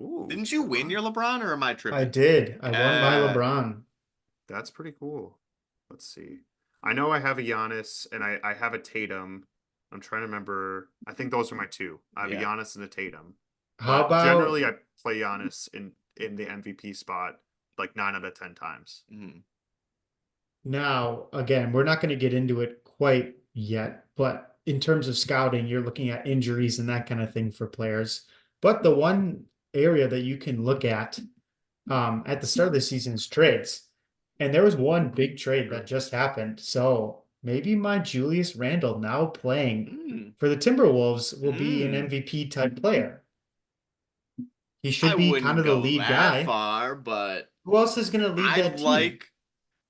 Ooh, Didn't you win LeBron. your LeBron or am I I tripping? did. I won my Yeah. LeBron. That's pretty cool. Let's see. I know I have a Giannis and I have a Tatum. I'm trying to remember. I think those are my two. I have a Yeah. Giannis and a Tatum. How But about generally I play Giannis in the MVP spot like 9 out of 10 times. Mhm. now? Again, we're not going to get into it quite yet, but in terms of scouting, you're looking at injuries and that kind of thing for players. But the one area that you can look at the start of the season is trades. And there was one big trade that just happened. So maybe my Julius Randle now playing Mm. for the Timberwolves will be an Mm. MVP type player. He I should be kind wouldn't of the go lead that guy. far, but Who else is going to lead I that team?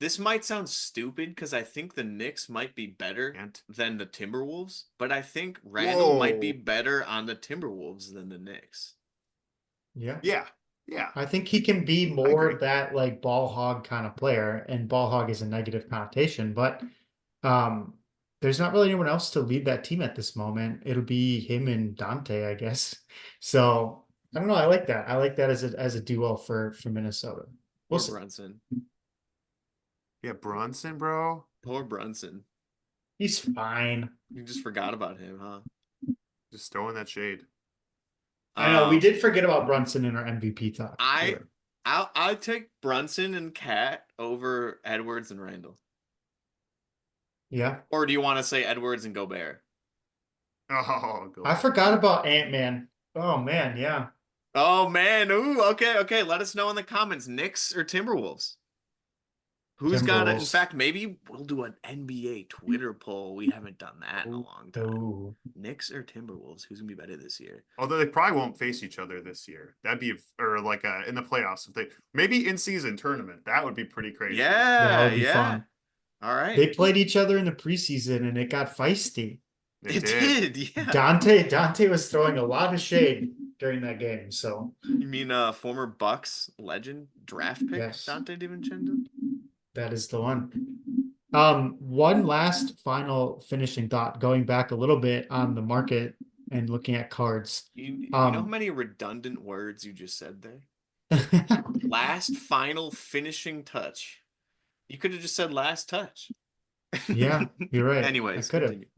this might sound stupid because I think the Knicks might be better And than the Timberwolves, but I think Randall might be whoa. better on the Timberwolves than the Knicks. Yeah. Yeah. Yeah. I think he can be I more agree. of that like ball hog kind of player, and ball hog is a negative connotation, but um there's not really anyone else to lead that team at this moment. It'll be him and Dante, I guess. So I don't know. I like that. I like that as a duo for Minnesota. We'll Poor see. Brunson. Yeah, Brunson, bro. Poor Brunson. He's fine. You just forgot about him, huh? Just throwing that shade. I know we did forget about Brunson in our MVP talk. I'll take Brunson and Cat over Edwards and Randall. Yeah. Or do you want to say Edwards and Gobert? Oh, I Gobert. forgot about Ant-Man. Oh man, yeah. Oh man, ooh, okay. Let us know in the comments, Knicks or Timberwolves. Who's got it? In Timberwolves. fact, maybe we'll do an NBA Twitter poll. We haven't done that in a Ooh. long time. Ooh. Knicks or Timberwolves? Who's gonna be better this year? Although they probably won't face each other this year. That'd be, or like in the playoffs, if they maybe in season tournament. That would be pretty crazy. That Yeah, would be yeah. fun. All right. They played each other in the preseason and it got feisty. It It did. did, yeah. Dante was throwing a lot of shade during that game. So You mean former Bucks legend draft pick yes, Dante DiVincenzo? that is the one. One last final finishing thought, going back a little bit on the market and looking at cards. You know how many redundant words you just said there? Last final finishing touch. You could have just said last touch. Yeah, you're right. I Anyways, could have. continue.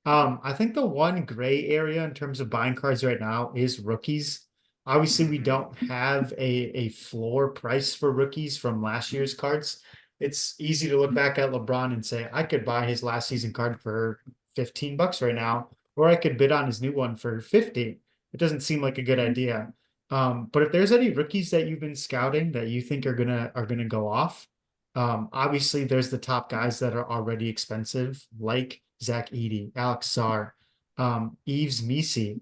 I think the one gray area in terms of buying cards right now is rookies. Obviously, we don't have a floor price for rookies from last year's cards. It's easy to look back at LeBron and say, I could buy his last season card for $15 right now, or I could bid on his new one for 50. It doesn't seem like a good idea. But if there's any rookies that you've been scouting that you think are gonna go off, obviously there's the top guys that are already expensive, like Zach Edey, Alex Sarr, Yves Missi.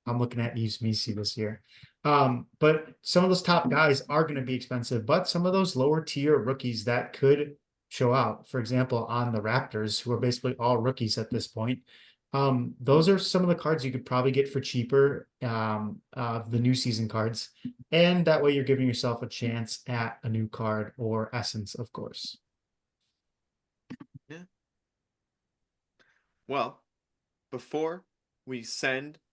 I'm looking at Yves Missi this year. But some of those top guys are going to be expensive, but some of those lower tier rookies that could show out, for example, on the Raptors, who are basically all rookies at this point. Those are some of the cards you could probably get for cheaper, the new season cards. And that way you're giving yourself a chance at a new card or essence, of course. Yeah. Well, before we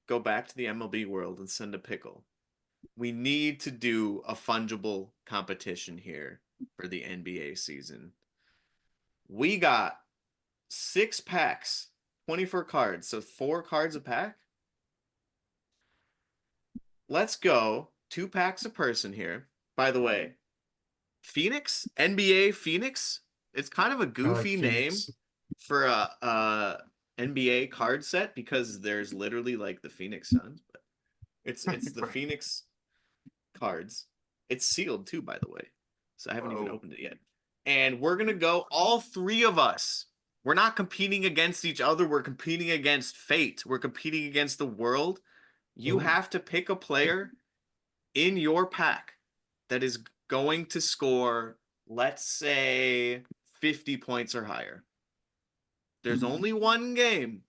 go back to the MLB world and send a pickle, we need to do a fungible competition here for the NBA season. We got 6 packs, 24 cards, so 4 cards a pack. Let's go 2 packs a person here. By the way, Phoenix, NBA Phoenix, it's kind of a I like goofy name Phoenix. for a NBA card set because there's literally like the Phoenix Suns, but it's the Right. Phoenix cards. It's sealed too, by the way. So I haven't even Whoa. opened it yet. And we're gonna go, all 3 of us. We're not competing against each other. We're competing against fate. We're competing against the world. You Ooh. have to pick a player in your pack that is going to score, let's say, 50 points or higher. There's only one game.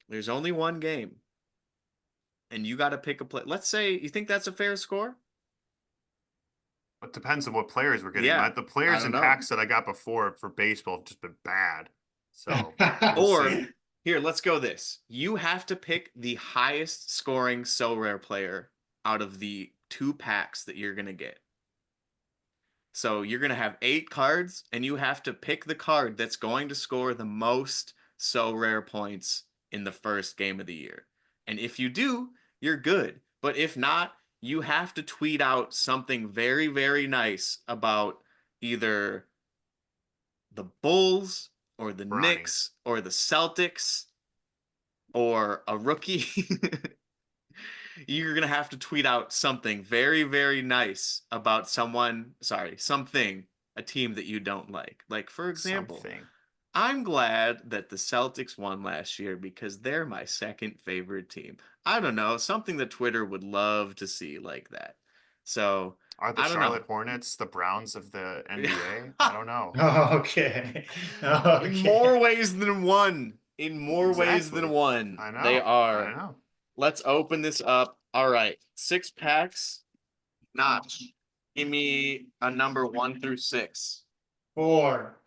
There's only one game. And you got to pick a play. Let's say you think that's a fair score? It depends on what players we're getting. Yeah, The I players don't and know. packs that I got before for baseball have just been bad. So we'll Or see. here, let's go this. You have to pick the highest scoring so rare player out of the 2 packs that you're going to get. So you're going to have 8 cards, and you have to pick the card that's going to score the most so rare points in the first game of the year. And if you do, you're good. But if not, you have to tweet out something very, very nice about either the Bulls or the Bronny. Knicks or the Celtics or a rookie. You're going to have to tweet out something very, very nice about something, a team that you don't like. Like, for example, Something. I'm glad that the Celtics won last year because they're my second favorite team. I don't know, something that Twitter would love to see like that. So, Are the I don't know. Charlotte Hornets the Browns of the NBA? I don't know. Okay. In Okay. more ways than one. In more ways than Exactly. one. I They know. I are. know. Let's open this up. All right. 6 packs. Notch. Give me a number 1 through 6. 4.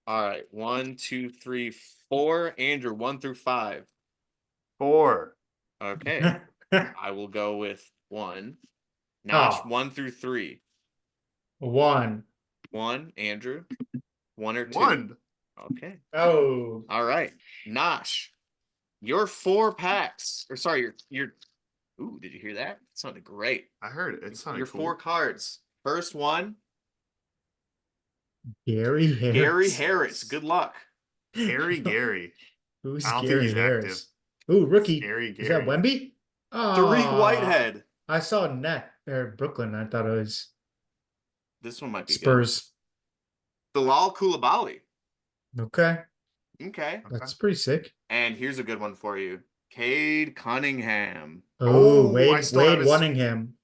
All right. 1, 2, 3, 4. Andrew, 1 through 5. 4. Okay. I will go with 1. Notch, Oh, 1 through 3. 1. 1, Andrew. 1 or 2. 1. Okay. Oh. All right. Nosh. Your 4 packs. Or sorry, your ooh, did you hear that? It sounded great. I heard it. It sounded Your cool. 4 cards. First one, Gary Gary Harris. Harris. Good luck. Gary. Who's I don't think Gary he's active. Harris? Ooh, rookie. Scary Is that Gary. Wemby? Tariq Oh, Whitehead. I saw Net or Brooklyn. I thought it was This one might be good. Spurs. Bilal Coulibaly. Okay, Okay. that's pretty sick. And here's a good one for you. Cade Cunningham. Oh, Oh, I still have Wade his- Cunningham.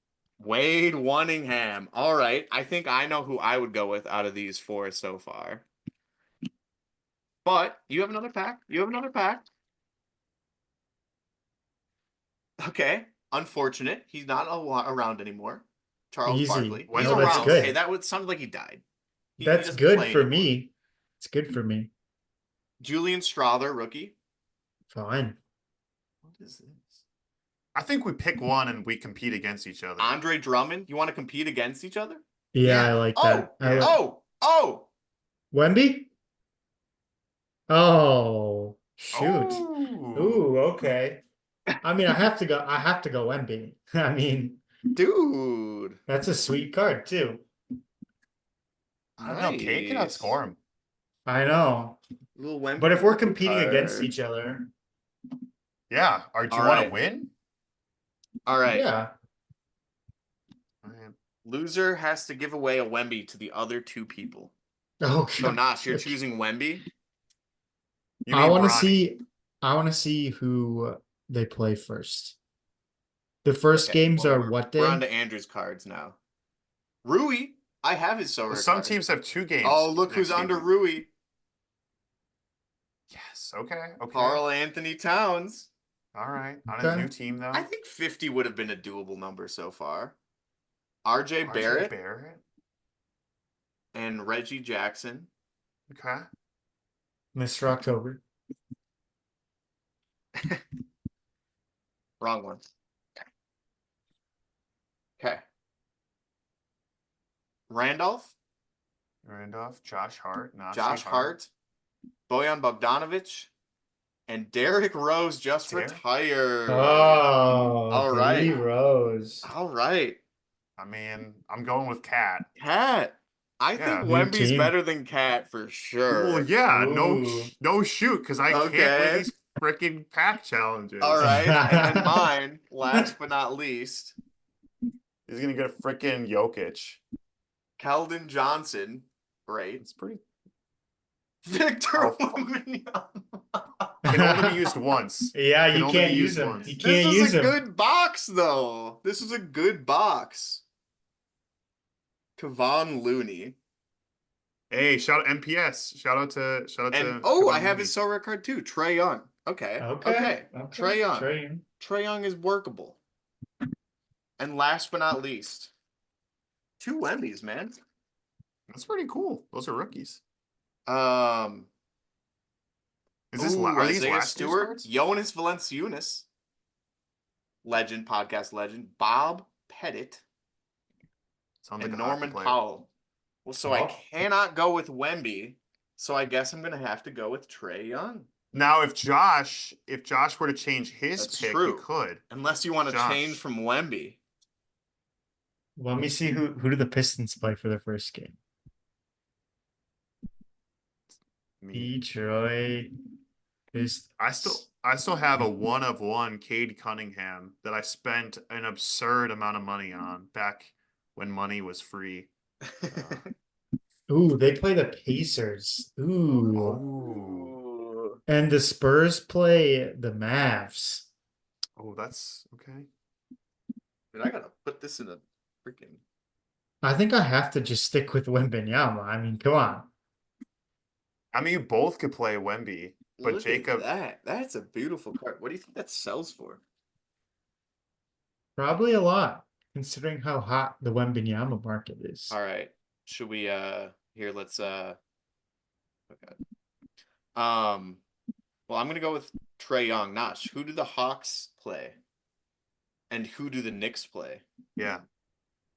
Wade Cunningham. All right. I think I know who I would go with out of these four so far. But you have another pack. You have another pack. Okay. Unfortunate. He's not around anymore. Charles Easy. Barkley. When He's no, that's around. good. Okay, that would sound like he died. He That's doesn't good play for anymore. me. It's good for me. Julian Strother, rookie. Fine. What is this? I think we pick one and we compete against each other. Andre Drummond. You want to compete against each other? Yeah, I Yeah. like Oh, that. yeah. oh. Wemby? Oh, shoot. Oh. Ooh, okay. I mean, I have to go Wemby. I mean, Dude. that's a sweet card too. I don't know. Kate can Nice. outscore him. I know. Little Wemby But if we're rookie competing against card. each other, Yeah. Or do you All want to right. win? All right. yeah. Loser has to give away a Wemby to the other two people. Oh, So God. Nash, you're choosing Wemby. You I mean want to Bronny. I want to see who they play first. The first Okay, games well, are what We're on day? to Andrew's cards now. Rui, I have his Well, Sorare some card. teams have 2 games. Oh, look who's next game under week. Rui. Yes. Okay. Okay. Carl Anthony Towns. All right. On Okay. a new team though. I think 50 would have been a doable number so far. RJ RJ Barrett Barrett. and Reggie Jackson. Okay. Mr. October. Wrong one. Okay. Randolph, Randolph, Josh Hart, Najee Josh Hart, Bojan Bogdanovic, and Derrick Rose just Derrick? retired. Oh, All right. Derrick Rose. All right. I mean, I'm going with Cat. Cat. I Yeah. think New Wemby's team. better than Cat for sure. Well, yeah, Ooh. no shoot, because I can't Okay. win these freaking pack challenges. All right. And then mine, last but not least, He's gonna get a freaking Jokic. Keldon Johnson. Great. It's pretty. Victor Oh, fuck. Wembanyama. Can only be used once. Yeah, Can you only can't be use used them. once. You This can't is use a them. good box, though. This is a good box. Kevon Looney. Hey, shout out MPS. Shout out to And oh, I Kevon have Looney. his Sorare card too. Trey Young. Okay. Okay. Trey Young. Young. Trey Young is workable. And last but not least, 2 Wembys, man. That's pretty cool. Those are rookies. Is this Ooh, are these Isaiah last year's Stewart, cards? Jonas Valanciunas, legend, podcast legend, Bob Pettit, Sounds and like a hockey Norman player. Powell. Well, so I Oh. cannot go with Wemby, so I guess I'm gonna have to go with Trey Young. Now, if Josh were to change his That's pick, true. you could. Unless you want to Josh. change from Wemby. Let me see who do the Pistons play for their first game. Me. Detroit Pistons. I still have a 1 of 1 Cade Cunningham that I spent an absurd amount of money on back when money was free. Ooh, they play the Pacers. Ooh. Oh, And the Spurs play the Mavs. oh, that's okay. Dude, I gotta put this in a freaking. I think I have to just stick with Wembanyama. I mean, come on. I mean, you both could play Wemby, but Look Jacob. at that. That's a beautiful card. What do you think that sells for? Probably a lot, considering how hot the Wembanyama market is. All right. Should we here let's okay. Well, I'm gonna go with Trey Young. Notch. Who do the Hawks play? And who do the Knicks play? Yeah.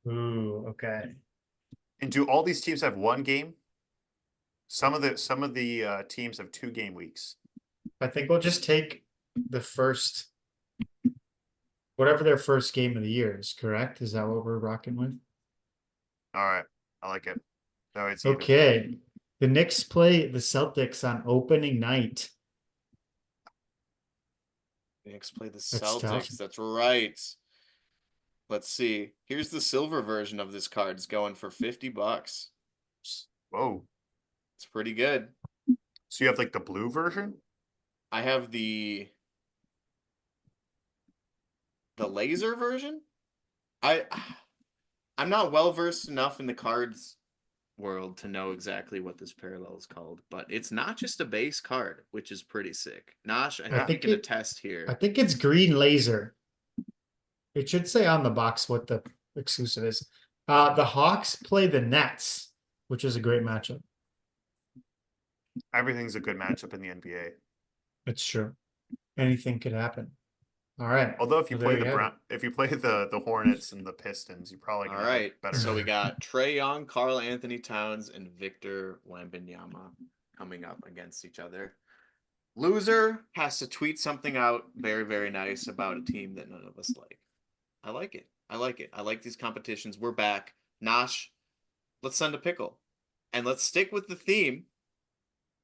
Ooh, okay. And do all these teams have 1 game? Some of the teams have 2 game weeks. I think we'll just take the first, whatever their first game of the year is, correct? Is that what we're rocking with? All right, I like it. No, it's even. Okay. The Knicks play the Celtics on opening night. Knicks play the That's tough. Celtics. That's right. Let's see. Here's the silver version of this card. It's going for $50. Whoa. It's pretty good. So you have like the blue version? I have the laser version. I'm not well versed enough in the cards world to know exactly what this parallel is called, but it's not just a base card, which is pretty sick. Nosh, I think you can attest I here. think it's green laser. It should say on the box what the exclusive is. The Hawks play the Nets, which is a great matchup. Everything's a good matchup in the NBA. It's true. Anything could happen. All right. Although if you Well, play there the you have it. if you play the Hornets and the Pistons, you're probably All gonna have a right, better. so we got Trae Young, Karl Anthony Towns, and Victor Wembanyama coming up against each other. Loser has to tweet something out very, very nice about a team that none of us like. I like it. I like it. I like these competitions. We're back. Nosh, let's send a pickle. And let's stick with the theme.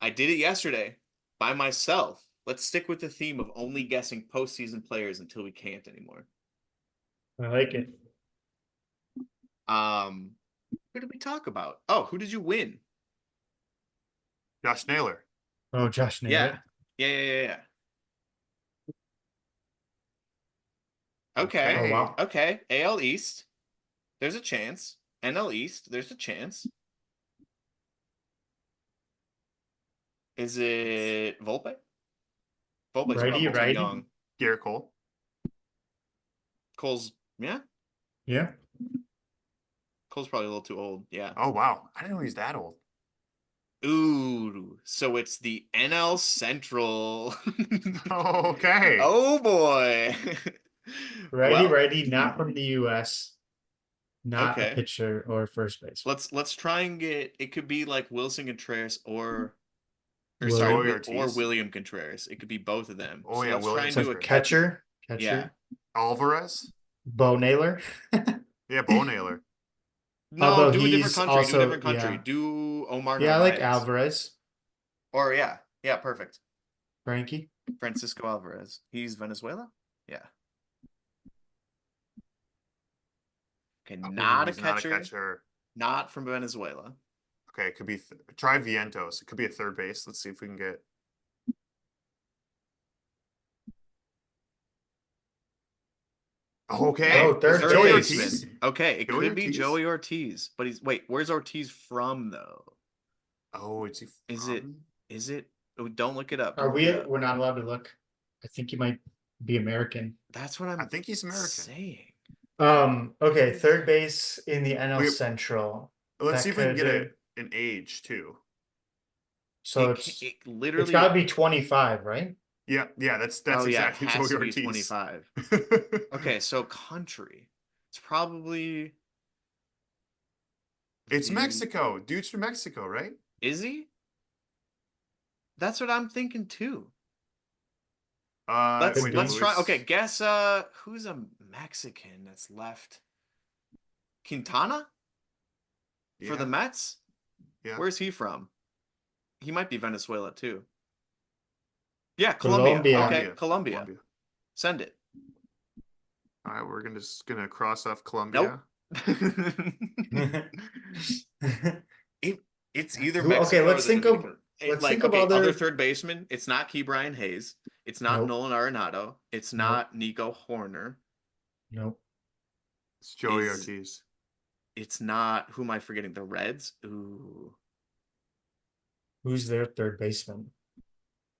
I did it yesterday by myself. Let's stick with the theme of only guessing postseason players until we can't anymore. I like it. Who did we talk about? Oh, who did you win? Josh Naylor. Oh, Josh Naylor. Yeah. Okay. Oh, wow. Okay. AL East. There's a chance. NL East. There's a chance. Is it Volpe? Volpe's Righty, probably too righty. young. Garrett Cole. Cole's, yeah. Yeah. Cole's probably a little too old. Yeah. Oh wow, I didn't know he's that old. Ooh, so it's the NL Central. Okay. Oh boy. Righty, Well, righty, not from the US. Not a okay. pitcher or first base. Let's try and get it could be like Wilson Contreras or William. sorry, Joey or Ortiz. William Contreras. It could be both of them. Oh So yeah, let's try William and So do a Contreras. catcher. catcher. Yeah. Alvarez. Bo Naylor. Yeah, Bo Naylor. No, Although do a different he's country. Do a also- different country. yeah. Do Omar Yeah, I like Narvaez. Alvarez. Or yeah, perfect. Frankie. Francisco Alvarez. He's Venezuela? Yeah. Okay, not a He's not a catcher. catcher. Not from Venezuela. Okay, it could be try Vientos. It could be a third base. Let's see if we can get. Okay. Oh, third Joey base. Ortiz. Okay, it Joey could be Ortiz? Joey Ortiz, but where's Ortiz from though? Oh, is he from? Is it oh, don't look it up. Are don't look it up. we're not allowed to look. I think he might be American. That's what I'm I think he's American. saying. Okay, third base in the NL We- Central. Let's That see if we can could, get an age too. So it it's literally gotta be 25, right? Yeah, that's oh, yeah, exactly it has Joey to be Ortiz. 25. Okay, so country. It's probably It's the- Mexico. Dude's from Mexico, right? Is he? That's what I'm thinking too. Wait, Let's try. Luis. Okay, guess who's a Mexican that's left? Quintana for the Yeah, Mets? yeah. Where's he from? He might be Venezuela too. Yeah, Colombia. Colombia. Okay, Colombia. Send it. All right, we're just gonna cross off Colombia. It's either Okay, Mexico. let's or the think of- Dominican. let's Like, think of okay, other- other third baseman. It's not Key Brian Hayes. It's not Nope. Nolan Arenado. It's Nope. not Nico Horner. Nope. It's Joey Is- Ortiz. It's not. Who am I forgetting? The Reds. Ooh. Who's their third baseman?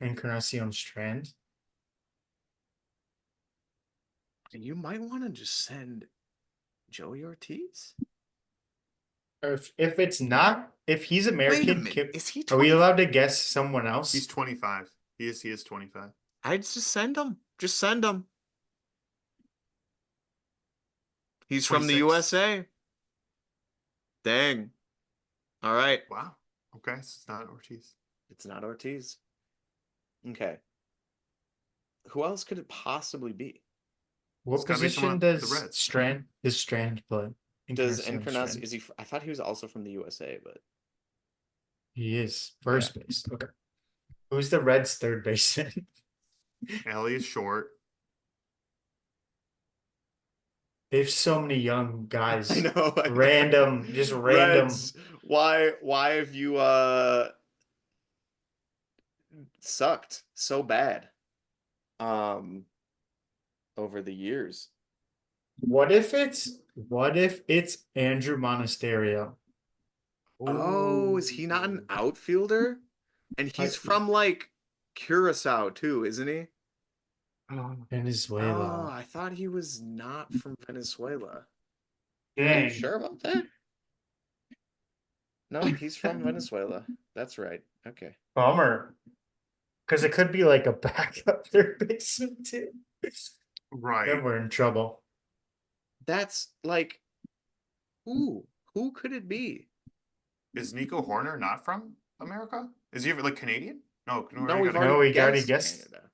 Encarnacion Strand. You might want to just send Joey Ortiz. Or if it's not, if he's Wait a American, minute. Is he? are we 20? allowed to guess someone else? He's 25. He is 25. I'd just send him. Just send him. He's from the 26. USA. Dang. All right. Wow. Okay, so it's not Ortiz. It's not Ortiz. Okay. Who else could it possibly be? What It's gotta be position someone with the does Reds. Strand play? Does Encarnacion Encarnacion Strand. is he? I thought he was also from the USA, but He is first base. Okay. Who's the Reds' third baseman? Ellie is short. They have so many young guys. I know. Random, just random. Reds, why have you sucked so bad over the years? What if it's Andrew Monasterio? Oh, is he not an outfielder? And he's from like Curacao too, isn't he? Oh, Venezuela. I thought he was not from Venezuela. Are you Dang. sure about that? No, he's from Venezuela. That's right. Okay. Bummer. Because it could be like a backup third baseman too. Right. Then we're in trouble. That's like who could it be? Is Nico Horner not from America? Is he like Canadian? No, No, we we've gotta- No, already we already guessed guessed. Canada.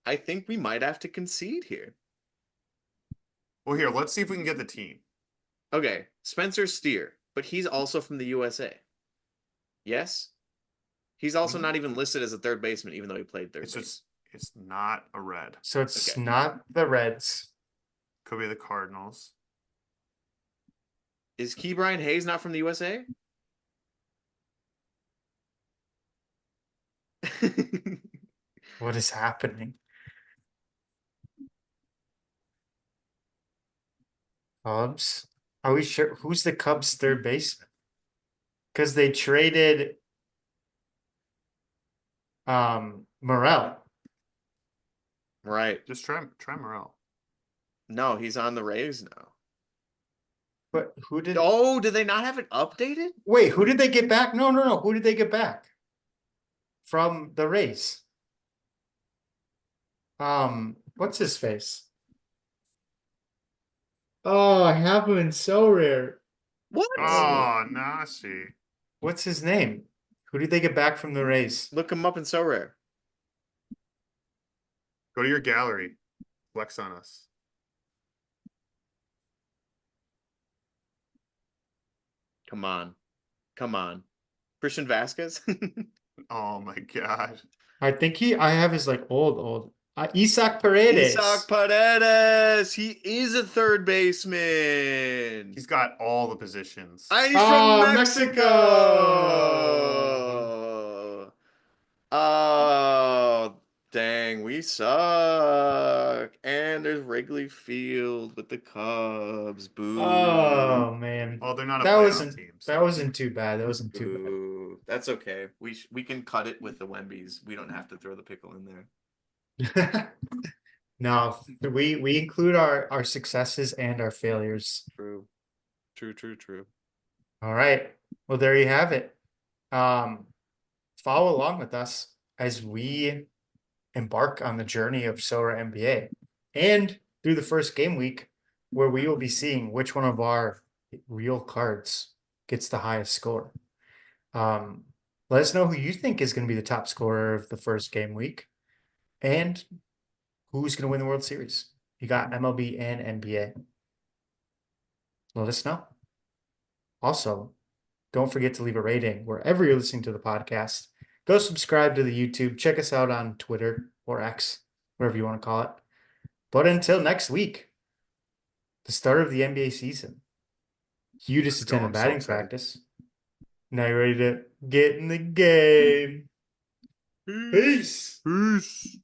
I think we might have to concede here. Well, here, let's see if we can get the team. Okay, Spencer Steer, but he's also from the USA. Yes? He's also not even listed as a third baseman, even though he played third It's base. just, it's not a red. So it's Okay. not the Reds. Could be the Cardinals. Is Key Brian Hayes not from the USA? What is happening? Cubs? Are we sure? Who's the Cubs' third baseman? Because they traded Morel. Right. Just try Morel. No, he's on the Rays now. But who did Oh, did they not have it updated? wait, who did they get back? No. Who did they get back? From the Rays. What's his face? Oh, I have him in so rare. What? Oh, Nasi. What's his name? Who did they get back from the Rays? Look him up in So Rare. Go to your gallery. Flex on us. Come on. Come on. Christian Vasquez? Oh my god. I have his like old. Isaac Paredes. Isaac Paredes. He is a third baseman. He's got all the positions. And he's Oh, from Mexico. Mexico. Oh, dang, we suck. And there's Wrigley Field with the Cubs. Boo. Oh man. Well, they're not a That playoff wasn't team. that so- wasn't too bad. That wasn't too Boo. That's okay. We can cut it with the Wembys. We don't have to throw the pickle in there. bad. No, we include our successes and our failures. True. True. All right. Well, there you have it. Follow along with us as we embark on the journey of Sorare NBA and through the first game week, where we will be seeing which one of our real cards gets the highest score. Let us know who you think is going to be the top scorer of the first game week and who's going to win the World Series. You got MLB and NBA. Let us know. Also, don't forget to leave a rating wherever you're listening to the podcast. Go subscribe to the YouTube. Check us out on Twitter or X, whatever you want to call it. But until next week, the start of the NBA season. You just Let's go, attended I'm so batting excited. practice. Now you're ready to get in the game. Peace. Peace.